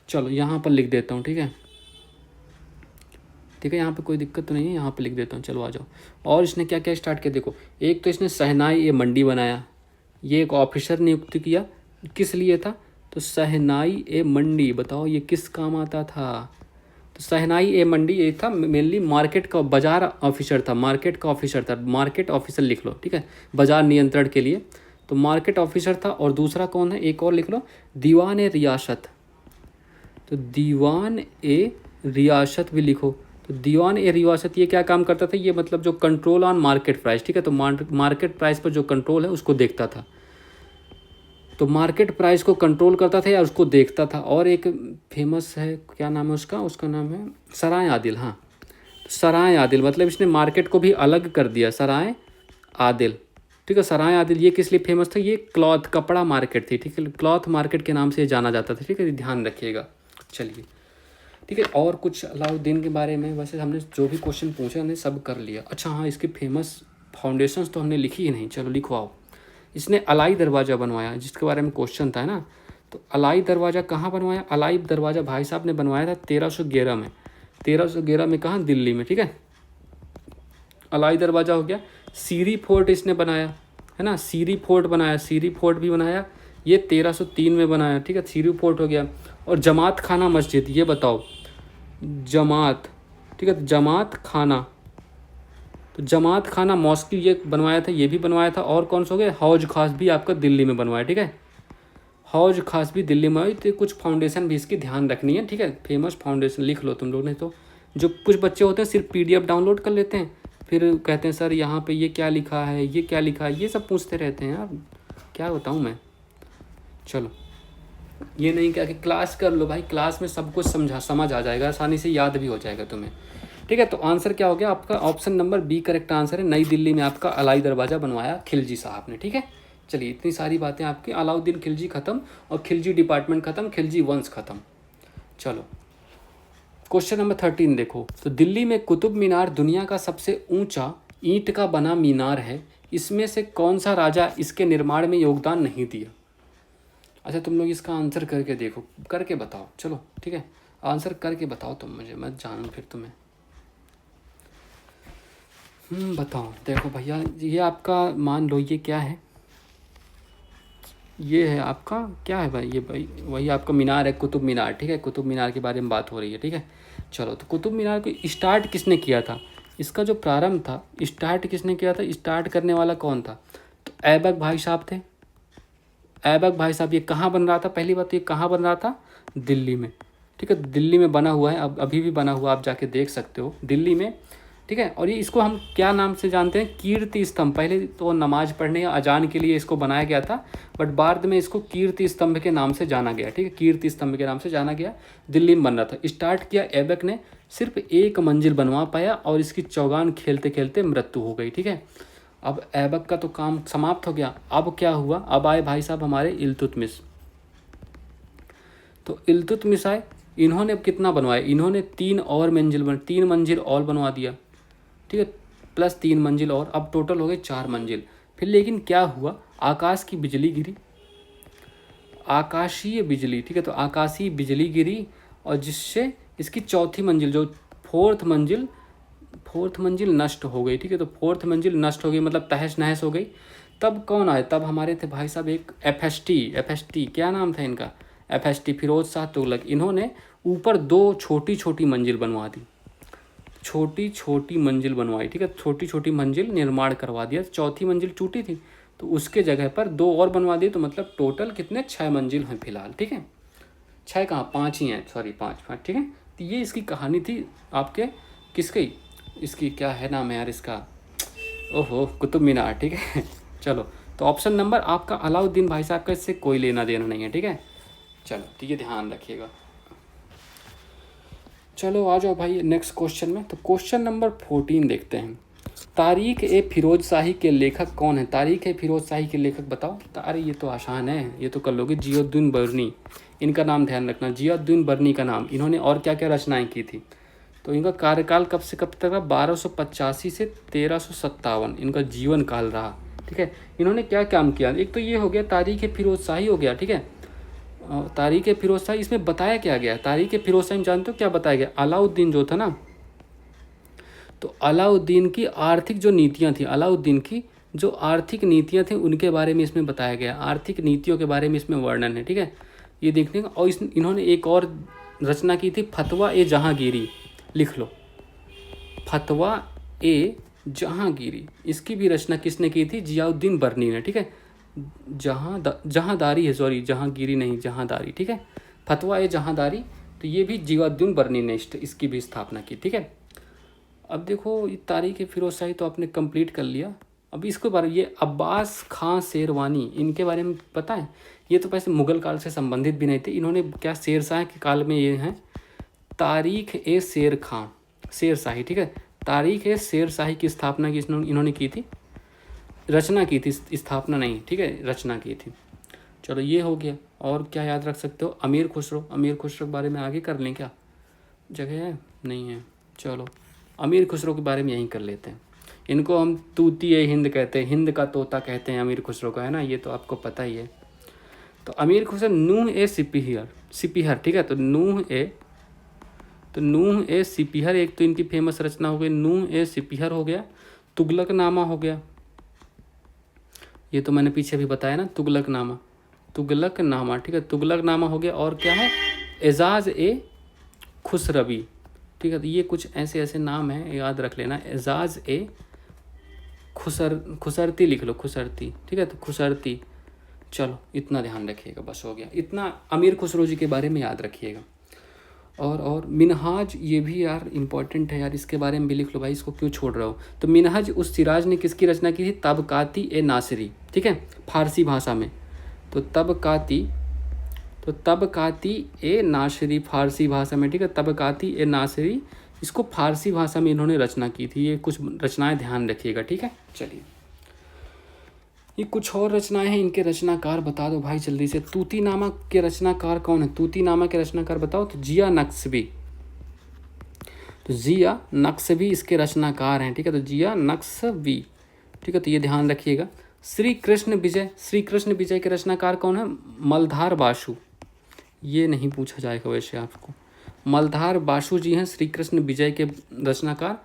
चलो यहाँ पर लिख देता हूँ, ठीक है, यहाँ पे कोई दिक्कत तो नहीं है, यहाँ पे लिख देता हूँ, चलो आ जाओ। और इसने क्या क्या स्टार्ट किया देखो। एक तो इसने सहनाई ए मंडी बनाया, ये एक ऑफिसर नियुक्त किया। किस लिए था? तो सहनाई ए मंडी, बताओ ये किस काम आता था? तो सहनाई ए मंडी ये था मेनली मार्केट का, बाजार ऑफिसर था, मार्केट ऑफिसर लिख लो, ठीक है, बाजार नियंत्रण के लिए। तो मार्केट ऑफिसर था। और दूसरा कौन है? एक और लिख लो, दीवान ए रियासत। तो दीवान ए रियासत भी लिखो। तो दीवान ए रियासत ये क्या काम करता था? ये मतलब जो कंट्रोल ऑन मार्केट प्राइस, ठीक है। तो मार्केट प्राइस पर जो कंट्रोल है उसको देखता था। तो मार्केट प्राइस को कंट्रोल करता था या उसको देखता था। और एक फेमस है, क्या नाम है उसका नाम है सराय आदिल। हाँ, सराय आदिल मतलब इसने मार्केट को भी अलग कर दिया, सराय आदिल, ठीक है। सराय आदिल ये किस लिए फेमस था? ये क्लॉथ, कपड़ा मार्केट थी, ठीक है, क्लॉथ मार्केट के नाम से जाना जाता था, ठीक है, ध्यान रखिएगा। चलिए ठीक है। और कुछ अलाउद्दीन के बारे में, वैसे हमने जो भी क्वेश्चन पूछे हमने सब कर लिया। अच्छा हाँ, इसकी फेमस फाउंडेशंस तो हमने लिखी ही नहीं, चलो लिखवाओ। इसने अलाई दरवाज़ा बनवाया, जिसके बारे में क्वेश्चन था ना। तो अलाई दरवाज़ा कहाँ बनवाया? अलाई दरवाज़ा भाई साहब ने बनवाया था 1311 में। 1311 में कहाँ? दिल्ली में, ठीक है। अलाई दरवाज़ा हो गया। सीरी फोर्ट इसने बनाया, है ना, सीरी फोर्ट भी बनाया, ये 1303 में बनाया, ठीक है, सीरी फोर्ट हो गया। और जमात खाना मस्जिद, ये बताओ, जमात, ठीक है, जमात खाना, तो जमात खाना मॉस्क ये बनवाया था, ये भी बनवाया था। और कौन सा हो गया? हौज खास भी आपका दिल्ली में बनवाया, ठीक है। हौज खास भी दिल्ली में हुई। तो कुछ फाउंडेशन भी इसकी ध्यान रखनी है, ठीक है। फेमस फाउंडेशन लिख लो तुम लोग, नहीं तो जो कुछ बच्चे होते हैं सिर्फ PDF डाउनलोड कर लेते हैं, फिर कहते हैं सर यहाँ पे ये क्या लिखा है, ये क्या लिखा है, ये सब पूछते रहते हैं यार, क्या बताऊँ मैं। चलो, ये नहीं क्या कि क्लास कर लो भाई, क्लास में सब कुछ समझ आ जाएगा, आसानी से याद भी हो जाएगा तुम्हें, ठीक है। तो आंसर क्या हो गया आपका, option number B correct answer है। नई दिल्ली में आपका अलाई दरवाज़ा बनवाया खिलजी साहब ने, ठीक है। चलिए, इतनी सारी बातें आपकी, अलाउद्दीन खिलजी खत्म और खिलजी डिपार्टमेंट खत्म, खिलजी वंश खत्म। चलो, क्वेश्चन नंबर 13 देखो। तो दिल्ली में कुतुब मीनार दुनिया का सबसे ऊंचा ईंट का बना मीनार है, इसमें से कौन सा राजा इसके निर्माण में योगदान नहीं दिया। अच्छा, तुम लोग इसका आंसर करके देखो, करके बताओ, चलो ठीक है, आंसर करके बताओ तुम, मुझे मत जानूँ फिर तुम्हें। बताओ। देखो भैया, ये आपका मान लो ये क्या है, ये है आपका क्या है भाई, ये भाई वही आपका मीनार है, कुतुब मीनार, ठीक है। कुतुब मीनार के बारे में बात हो रही है, ठीक है। चलो, तो कुतुब मीनार को स्टार्ट किसने किया था, इसका जो प्रारंभ था, स्टार्ट किसने किया था, स्टार्ट करने वाला कौन था, तो ऐबक भाई साहब थे। ऐबक भाई साहब, ये कहाँ बन रहा था, पहली बात तो ये कहाँ बन रहा था, दिल्ली में, ठीक है। दिल्ली में बना हुआ है, अब अभी भी बना हुआ, आप जाके देख सकते हो दिल्ली में, ठीक है। और ये इसको हम क्या नाम से जानते हैं, कीर्ति स्तंभ। पहले तो नमाज पढ़ने या अजान के लिए इसको बनाया गया था, बट बाद में इसको कीर्ति स्तंभ के नाम से जाना गया, ठीक है। कीर्ति स्तंभ के नाम से जाना गया, दिल्ली में बन रहा था। स्टार्ट किया ऐबक ने, सिर्फ एक मंजिल बनवा पाया और इसकी चौगान खेलते खेलते मृत्यु हो गई, ठीक है। अब ऐबक का तो काम समाप्त हो गया। अब क्या हुआ, अब आए भाई साहब हमारे इल्तुतमिश। तो इल्तुतमिश आए, इन्होंने अब कितना बनवाया, इन्होंने 3 मंजिल और बनवा दिया, ठीक है, प्लस 3 मंजिल और, अब टोटल हो गए 4 मंजिल। फिर लेकिन क्या हुआ, आकाश की बिजली गिरी, आकाशीय बिजली, ठीक है। तो आकाशीय बिजली गिरी और जिससे इसकी चौथी मंजिल, जो फोर्थ मंजिल नष्ट हो गई, ठीक है। तो फोर्थ मंजिल नष्ट हो गई, मतलब तहस नहस हो गई। तब कौन आए, तब हमारे थे भाई साहब एक FST, क्या नाम था इनका, FST, फिरोज शाह तुगलक। इन्होंने ऊपर 2 छोटी छोटी मंजिल बनवा दी, छोटी छोटी मंजिल बनवाई, ठीक है। छोटी छोटी मंजिल निर्माण करवा दिया, चौथी मंजिल टूटी थी तो उसके जगह पर 2 और बनवा दिए, तो मतलब टोटल कितने, 6 मंजिल हैं फिलहाल, ठीक है। 6 कहाँ, 5 ही हैं, सॉरी 5, ठीक है। तो ये इसकी कहानी थी आपके, किसकी, इसकी क्या है नाम है यार इसका, ओहो, कुतुब मीनार, ठीक है। चलो, तो ऑप्शन नंबर आपका अलाउद्दीन भाई साहब का इससे कोई लेना देना नहीं है, ठीक है। चलो, तो ये ध्यान रखिएगा। चलो आ जाओ भाई नेक्स्ट क्वेश्चन में। तो क्वेश्चन नंबर 14 देखते हैं। तारीख ए फिरोज शाही के लेखक कौन है, तारीख ए फिरोज शाही के लेखक बताओ। अरे ये तो आसान है, ये तो कर लोगे, जियाउद्दीन बर्नी, इनका नाम ध्यान रखना, जियाउद्दीन बर्नी का नाम। इन्होंने और क्या क्या रचनाएं की थी, तो इनका कार्यकाल कब से कब तक रहा, 1285 से 1357 इनका जीवन काल रहा, ठीक है। इन्होंने क्या काम किया, एक तो ये हो गया तारीख ए फिरोज शाही हो गया, ठीक है। तारीख ए फिरोज शाही, इसमें बताया क्या गया, तारीख ए फिरोज शाही में जानते हो क्या बताया गया, अलाउद्दीन जो था ना, तो अलाउद्दीन की आर्थिक जो नीतियां थी, अलाउद्दीन की जो आर्थिक नीतियां थी उनके बारे में इसमें बताया गया, आर्थिक नीतियों के बारे में इसमें वर्णन है, ठीक है। ये देखने का। और इन्होंने एक और रचना की थी, फतवा ए जहांगीरी, लिख लो, फतवा ए जहांगीरी। इसकी भी रचना किसने की थी, जियाउद्दीन बर्नी ने, ठीक है। जहांदारी है, सॉरी जहांगीरी नहीं, जहांदारी, ठीक है। फतवा ए जहांदारी, तो ये भी जियाउद्दीन बर्नी ने इसकी भी स्थापना की, ठीक है। अब देखो, ये तारीख फिरोज शाही तो आपने कंप्लीट कर लिया। अब इसके बारे में, ये अब्बास खां शेरवानी, इनके बारे में पता है, ये तो वैसे मुगल काल से संबंधित भी नहीं थे, इन्होंने क्या शेरशाह के काल में ये हैं, तारीख ए शेरशाही, ठीक है। तारीख ए शेरशाही की स्थापना की इन्होंने की थी, रचना की थी, स्थापना नहीं, ठीक है, रचना की थी। चलो, ये हो गया। और क्या याद रख सकते हो, अमीर खुसरो, अमीर खुसरो के बारे में आगे कर लें क्या, जगह है नहीं है, चलो अमीर खुसरो के बारे में यहीं कर लेते हैं। इनको हम तूती ए हिंद कहते हैं, हिंद का तोता कहते हैं अमीर खुसरो का, है ना, ये तो आपको पता ही है। तो अमीर खुसरो, नूह ए सिपिहर, ठीक है। तो नूह ए सिपिहर एक तो इनकी फेमस रचना हो गई, नूह ए सिपिहर हो गया। तुगलकनामा हो गया, ये तो मैंने पीछे भी बताया ना, तुगलकनामा, ठीक है, तुगलकनामा हो गया। और क्या है, एजाज ए खुसरवी, ठीक है। तो ये कुछ ऐसे ऐसे नाम हैं, याद रख लेना। एजाज ए खुसरती लिख लो, खुसरती, ठीक है। तो खुसरती, चलो इतना ध्यान रखिएगा, बस हो गया इतना। अमीर खुसरो जी के बारे में याद रखिएगा। और मिनहाज, ये भी यार इम्पोर्टेंट है यार, इसके बारे में भी लिख लो भाई, इसको क्यों छोड़ रहे हो। तो मिनहाज उस सिराज ने किसकी रचना की थी? तबकाती ए नासिरी, ठीक है, फारसी भाषा में। तो तबकाती ए नासिरी फारसी भाषा में, ठीक है, तबकाती ए नासिरी, इसको फारसी भाषा में इन्होंने रचना की थी। ये कुछ रचनाएं ध्यान रखिएगा, ठीक है। चलिए ये कुछ और रचनाएं हैं, इनके रचनाकार बता दो भाई जल्दी से। तूतीनामा के रचनाकार कौन है? तूतीनामा के रचनाकार बताओ। तो जिया नक्शबी, तो जिया नक्शबी इसके रचनाकार हैं, ठीक है। तो जिया नक्शबी, ठीक है, तो ये ध्यान रखिएगा। श्री कृष्ण विजय के रचनाकार कौन है? मलधार बासु, ये नहीं पूछा जाएगा वैसे आपको। मलधार बासु जी हैं श्री कृष्ण विजय के रचनाकार।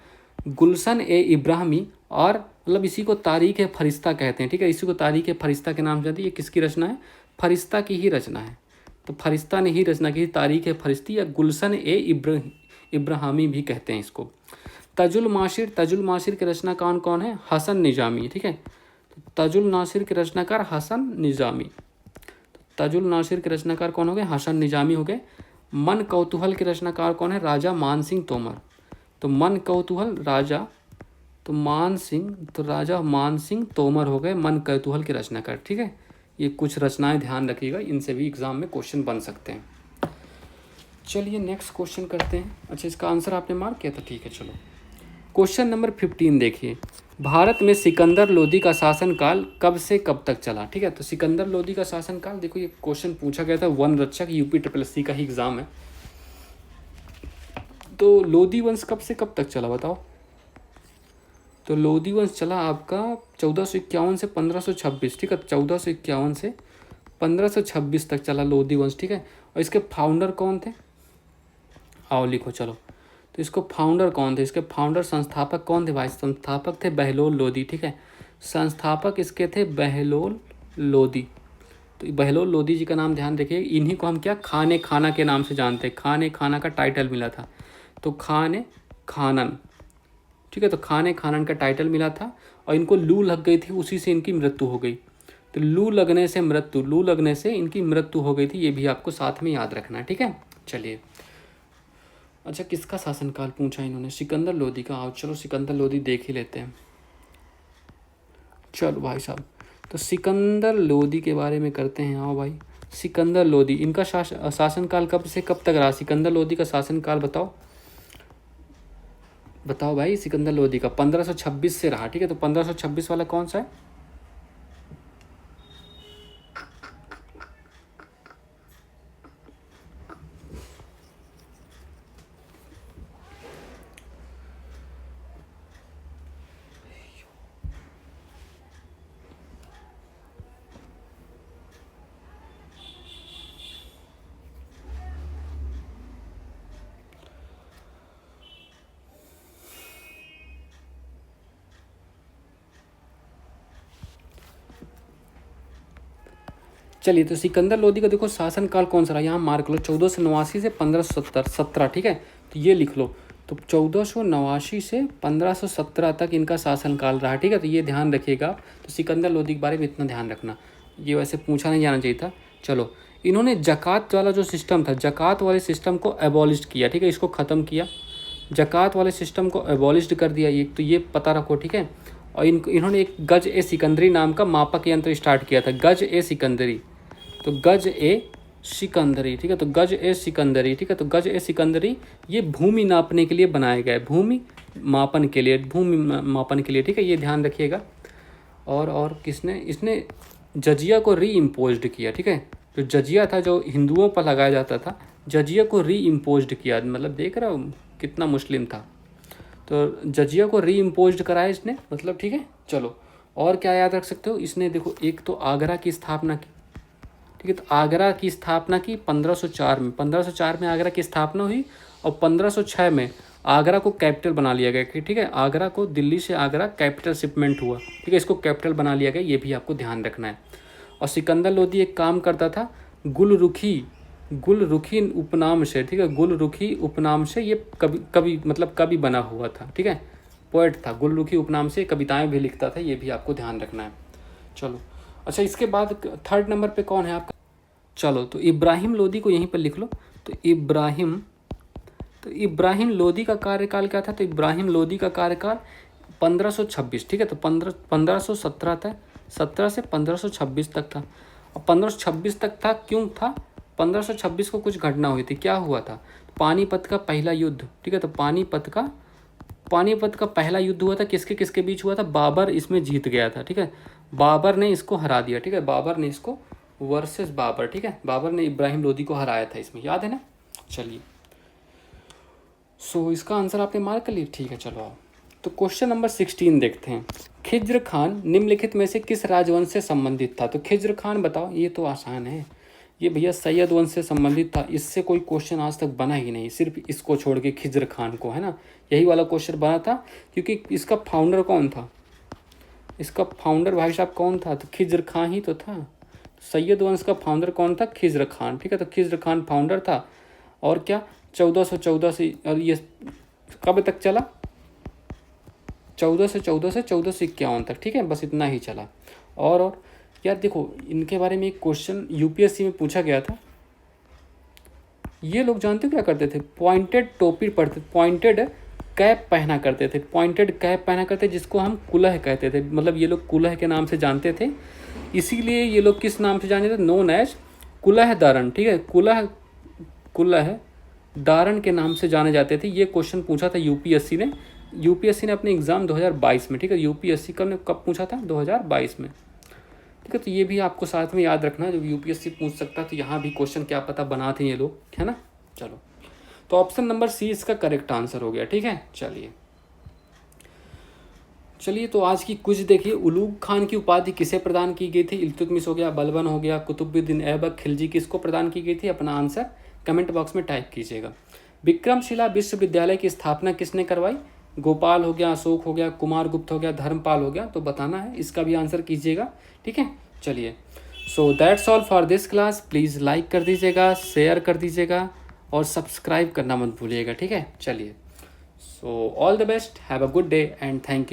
गुलशन ए इब्राहिमी, और मतलब इसी को तारीख ए फरिश्ता कहते हैं, ठीक है, इसी को तारीख ए फरिश्ता के नाम से जानते हैं। ये किसकी रचना है? फरिश्ता की ही रचना है। तो फरिश्ता ने ही रचना की तारीख ए फरिश्ती, या गुलशन ए इब्राहिमी भी कहते हैं इसको। तजुल माशिर के रचनाकार कौन है? हसन निजामी, ठीक है। तो तजुल नासिर के रचनाकार हसन निजामी। तजुल नासिर के रचनाकार कौन हो गए? हसन निजामी हो गए। मन कौतूहल के रचनाकार कौन है? राजा मान सिंह तोमर। तो मन कौतूहल राजा मान सिंह तोमर हो गए मन कौतूहल के रचनाकार, ठीक है। ये कुछ रचनाएं ध्यान रखिएगा, इनसे भी एग्जाम में क्वेश्चन बन सकते हैं। चलिए नेक्स्ट क्वेश्चन करते हैं। अच्छा इसका आंसर आपने मार्क किया था, ठीक है। चलो क्वेश्चन नंबर 15 देखिए। भारत में सिकंदर लोदी का शासनकाल कब से कब तक चला, ठीक है। तो सिकंदर लोदी का शासनकाल, देखो ये क्वेश्चन पूछा गया था, वन रक्षक UPSSC का ही एग्जाम है। तो लोदी वंश कब से कब तक चला बताओ। तो लोदी वंश चला आपका 1451 से 1526, ठीक है। 1451 से 1526 तक चला लोदी वंश, ठीक है। और इसके फाउंडर कौन थे? आओ लिखो चलो। तो इसको फाउंडर कौन थे? इसके फाउंडर संस्थापक कौन थे भाई? संस्थापक थे बहलोल लोदी, ठीक है। संस्थापक इसके थे बहलोल लोदी। तो बहलोल लोदी जी का नाम ध्यान रखिए। इन्हीं को हम क्या खाने खाना के नाम से जानते हैं। खाने खाना का टाइटल मिला था, तो खाने खानन, ठीक है। तो खाने खानन का टाइटल मिला था। और इनको लू लग गई थी, उसी से इनकी मृत्यु हो गई। तो लू लगने से इनकी मृत्यु हो गई थी, ये भी आपको साथ में याद रखना है, ठीक है। चलिए अच्छा किसका शासनकाल पूछा इन्होंने? सिकंदर लोदी का। आओ चलो सिकंदर लोदी देख ही लेते हैं। चलो भाई साहब, तो सिकंदर लोदी के बारे में करते हैं। आओ भाई, सिकंदर लोदी, इनका शासनकाल कब से कब तक रहा? सिकंदर लोदी का शासनकाल बताओ भाई। सिकंदर लोदी का 1526 से रहा, ठीक है। तो 1526 वाला कौन सा है? चलिए तो सिकंदर लोदी का देखो शासनकाल कौन सा रहा, यहाँ मार्क लो। 1489 से 1517, ठीक है। तो ये लिख लो। तो 1489 से 1517 तक इनका शासनकाल रहा, ठीक है। तो ये ध्यान रखिएगा। तो सिकंदर लोदी के बारे में इतना ध्यान रखना, ये वैसे पूछा नहीं जाना चाहिए था। चलो इन्होंने जक़ात वाला जो सिस्टम था, जक़ात वाले सिस्टम को एबॉलिश किया, ठीक है। इसको ख़त्म किया, जक़ात वाले सिस्टम को एबॉलिश कर दिया, ये तो ये पता रखो, ठीक है। और इन्होंने एक गज ए सिकंदरी नाम का मापक यंत्र स्टार्ट किया था, गज ए सिकंदरी। तो गज ए सिकंदरी, ठीक है। तो गज ए सिकंदरी, ठीक है। तो गज ए सिकंदरी ये भूमि नापने के लिए बनाया गया है, भूमि मापन के लिए, ठीक है। ये ध्यान रखिएगा। और इसने जजिया को री इम्पोज्ड किया, ठीक है। जो जजिया था जो हिंदुओं पर लगाया जाता था, जजिया को री इम्पोज्ड किया, मतलब देख रहे हो कितना मुस्लिम था। तो जजिया को री इम्पोज्ड कराया इसने, मतलब, ठीक है। चलो और क्या याद रख सकते हो? इसने देखो एक तो आगरा की स्थापना की, ठीक है। तो आगरा की स्थापना की 1504 में आगरा की स्थापना हुई। और 1506 में आगरा को कैपिटल बना लिया गया, ठीक है। आगरा को, दिल्ली से आगरा कैपिटल शिपमेंट हुआ, ठीक है। इसको कैपिटल बना लिया गया, ये भी आपको ध्यान रखना है। और सिकंदर लोदी एक काम करता था गुलरुखी उपनाम से, ठीक है। गुलरुखी उपनाम से ये कवि बना हुआ था, ठीक है। पोएट था, गुलरुखी उपनाम से कविताएं भी लिखता था, ये भी आपको ध्यान रखना है। चलो अच्छा, इसके बाद थर्ड नंबर पे कौन है आपका? चलो, तो इब्राहिम लोदी को यहीं पर लिख लो। तो इब्राहिम लोदी का कार्यकाल क्या था? तो इब्राहिम लोदी का कार्यकाल 1526, ठीक है। तो 1517 था, 17 से 1526 तक था। और 1526 तक था, क्यों था? 1526 को कुछ घटना हुई थी। क्या हुआ था? पानीपत का पहला युद्ध, ठीक है। तो पानीपत का पहला युद्ध हुआ था। किसके किसके बीच हुआ था? बाबर इसमें जीत गया था, ठीक है। बाबर ने इसको हरा दिया, ठीक है। बाबर ने इसको वर्सेस बाबर, ठीक है। बाबर ने इब्राहिम लोदी को हराया था इसमें, याद है ना? चलिए, सो इसका आंसर आपने मार्क कर लिया, ठीक है। चलो आओ, तो क्वेश्चन नंबर 16 देखते हैं। खिज्र खान निम्नलिखित में से किस राजवंश से संबंधित था? तो खिज्र खान बताओ, ये तो आसान है, ये भैया सैयद वंश से संबंधित था। इससे कोई क्वेश्चन आज तक बना ही नहीं, सिर्फ इसको छोड़ के, खिज्र खान को, है ना, यही वाला क्वेश्चन बना था। क्योंकि इसका फाउंडर कौन था? इसका फाउंडर भाई साहब कौन था? तो खिज्र खान ही तो था। सैयद वंश का फाउंडर कौन था? खिज्र खान, ठीक है। तो खिज्र खान फाउंडर था। और क्या, 1414 से, और ये कब तक चला? 1414 से 1451 तक, ठीक है। बस इतना ही चला। और यार देखो, इनके बारे में एक क्वेश्चन यूपीएससी में पूछा गया था। ये लोग जानते हो क्या करते थे? पॉइंटेड टोपी पढ़ते, पॉइंटेड कैप पहना करते थे। पॉइंटेड कैप पहना करते, जिसको हम कुलह कहते थे। मतलब ये लोग कुलह के नाम से जानते थे, इसीलिए ये लोग किस नाम से जानते थे? नोन एज कुलह दारण, ठीक है। कुलह दारण के नाम से जाने जाते थे। ये क्वेश्चन पूछा था यूपीएससी ने। यूपीएससी ने अपने एग्जाम 2022 में, ठीक है। यूपीएससी कब पूछा था? 2022 में, ठीक है। तो ये भी आपको साथ में याद रखना, जब यूपीएससी पूछ सकता तो यहाँ भी क्वेश्चन क्या पता बनाते ये लोग, है ना। चलो, तो ऑप्शन नंबर सी इसका करेक्ट आंसर हो गया, ठीक है। चलिए, तो आज की कुछ देखिए। उलूग खान की उपाधि किसे प्रदान की गई थी? इल्तुतमिश हो गया, बलबन हो गया, कुतुबुद्दीन ऐबक, खिलजी, किसको प्रदान की गई थी? अपना आंसर कमेंट बॉक्स में टाइप कीजिएगा। विक्रमशिला विश्वविद्यालय की स्थापना किसने करवाई? गोपाल हो गया, अशोक हो गया, कुमारगुप्त हो गया, धर्मपाल हो गया। तो बताना है, इसका भी आंसर कीजिएगा, ठीक है। चलिए, so that's all for this class. Please like कर दीजिएगा, शेयर कर दीजिएगा और सब्सक्राइब करना मत भूलिएगा, ठीक है। चलिए, so all the best, have a good day and thank you.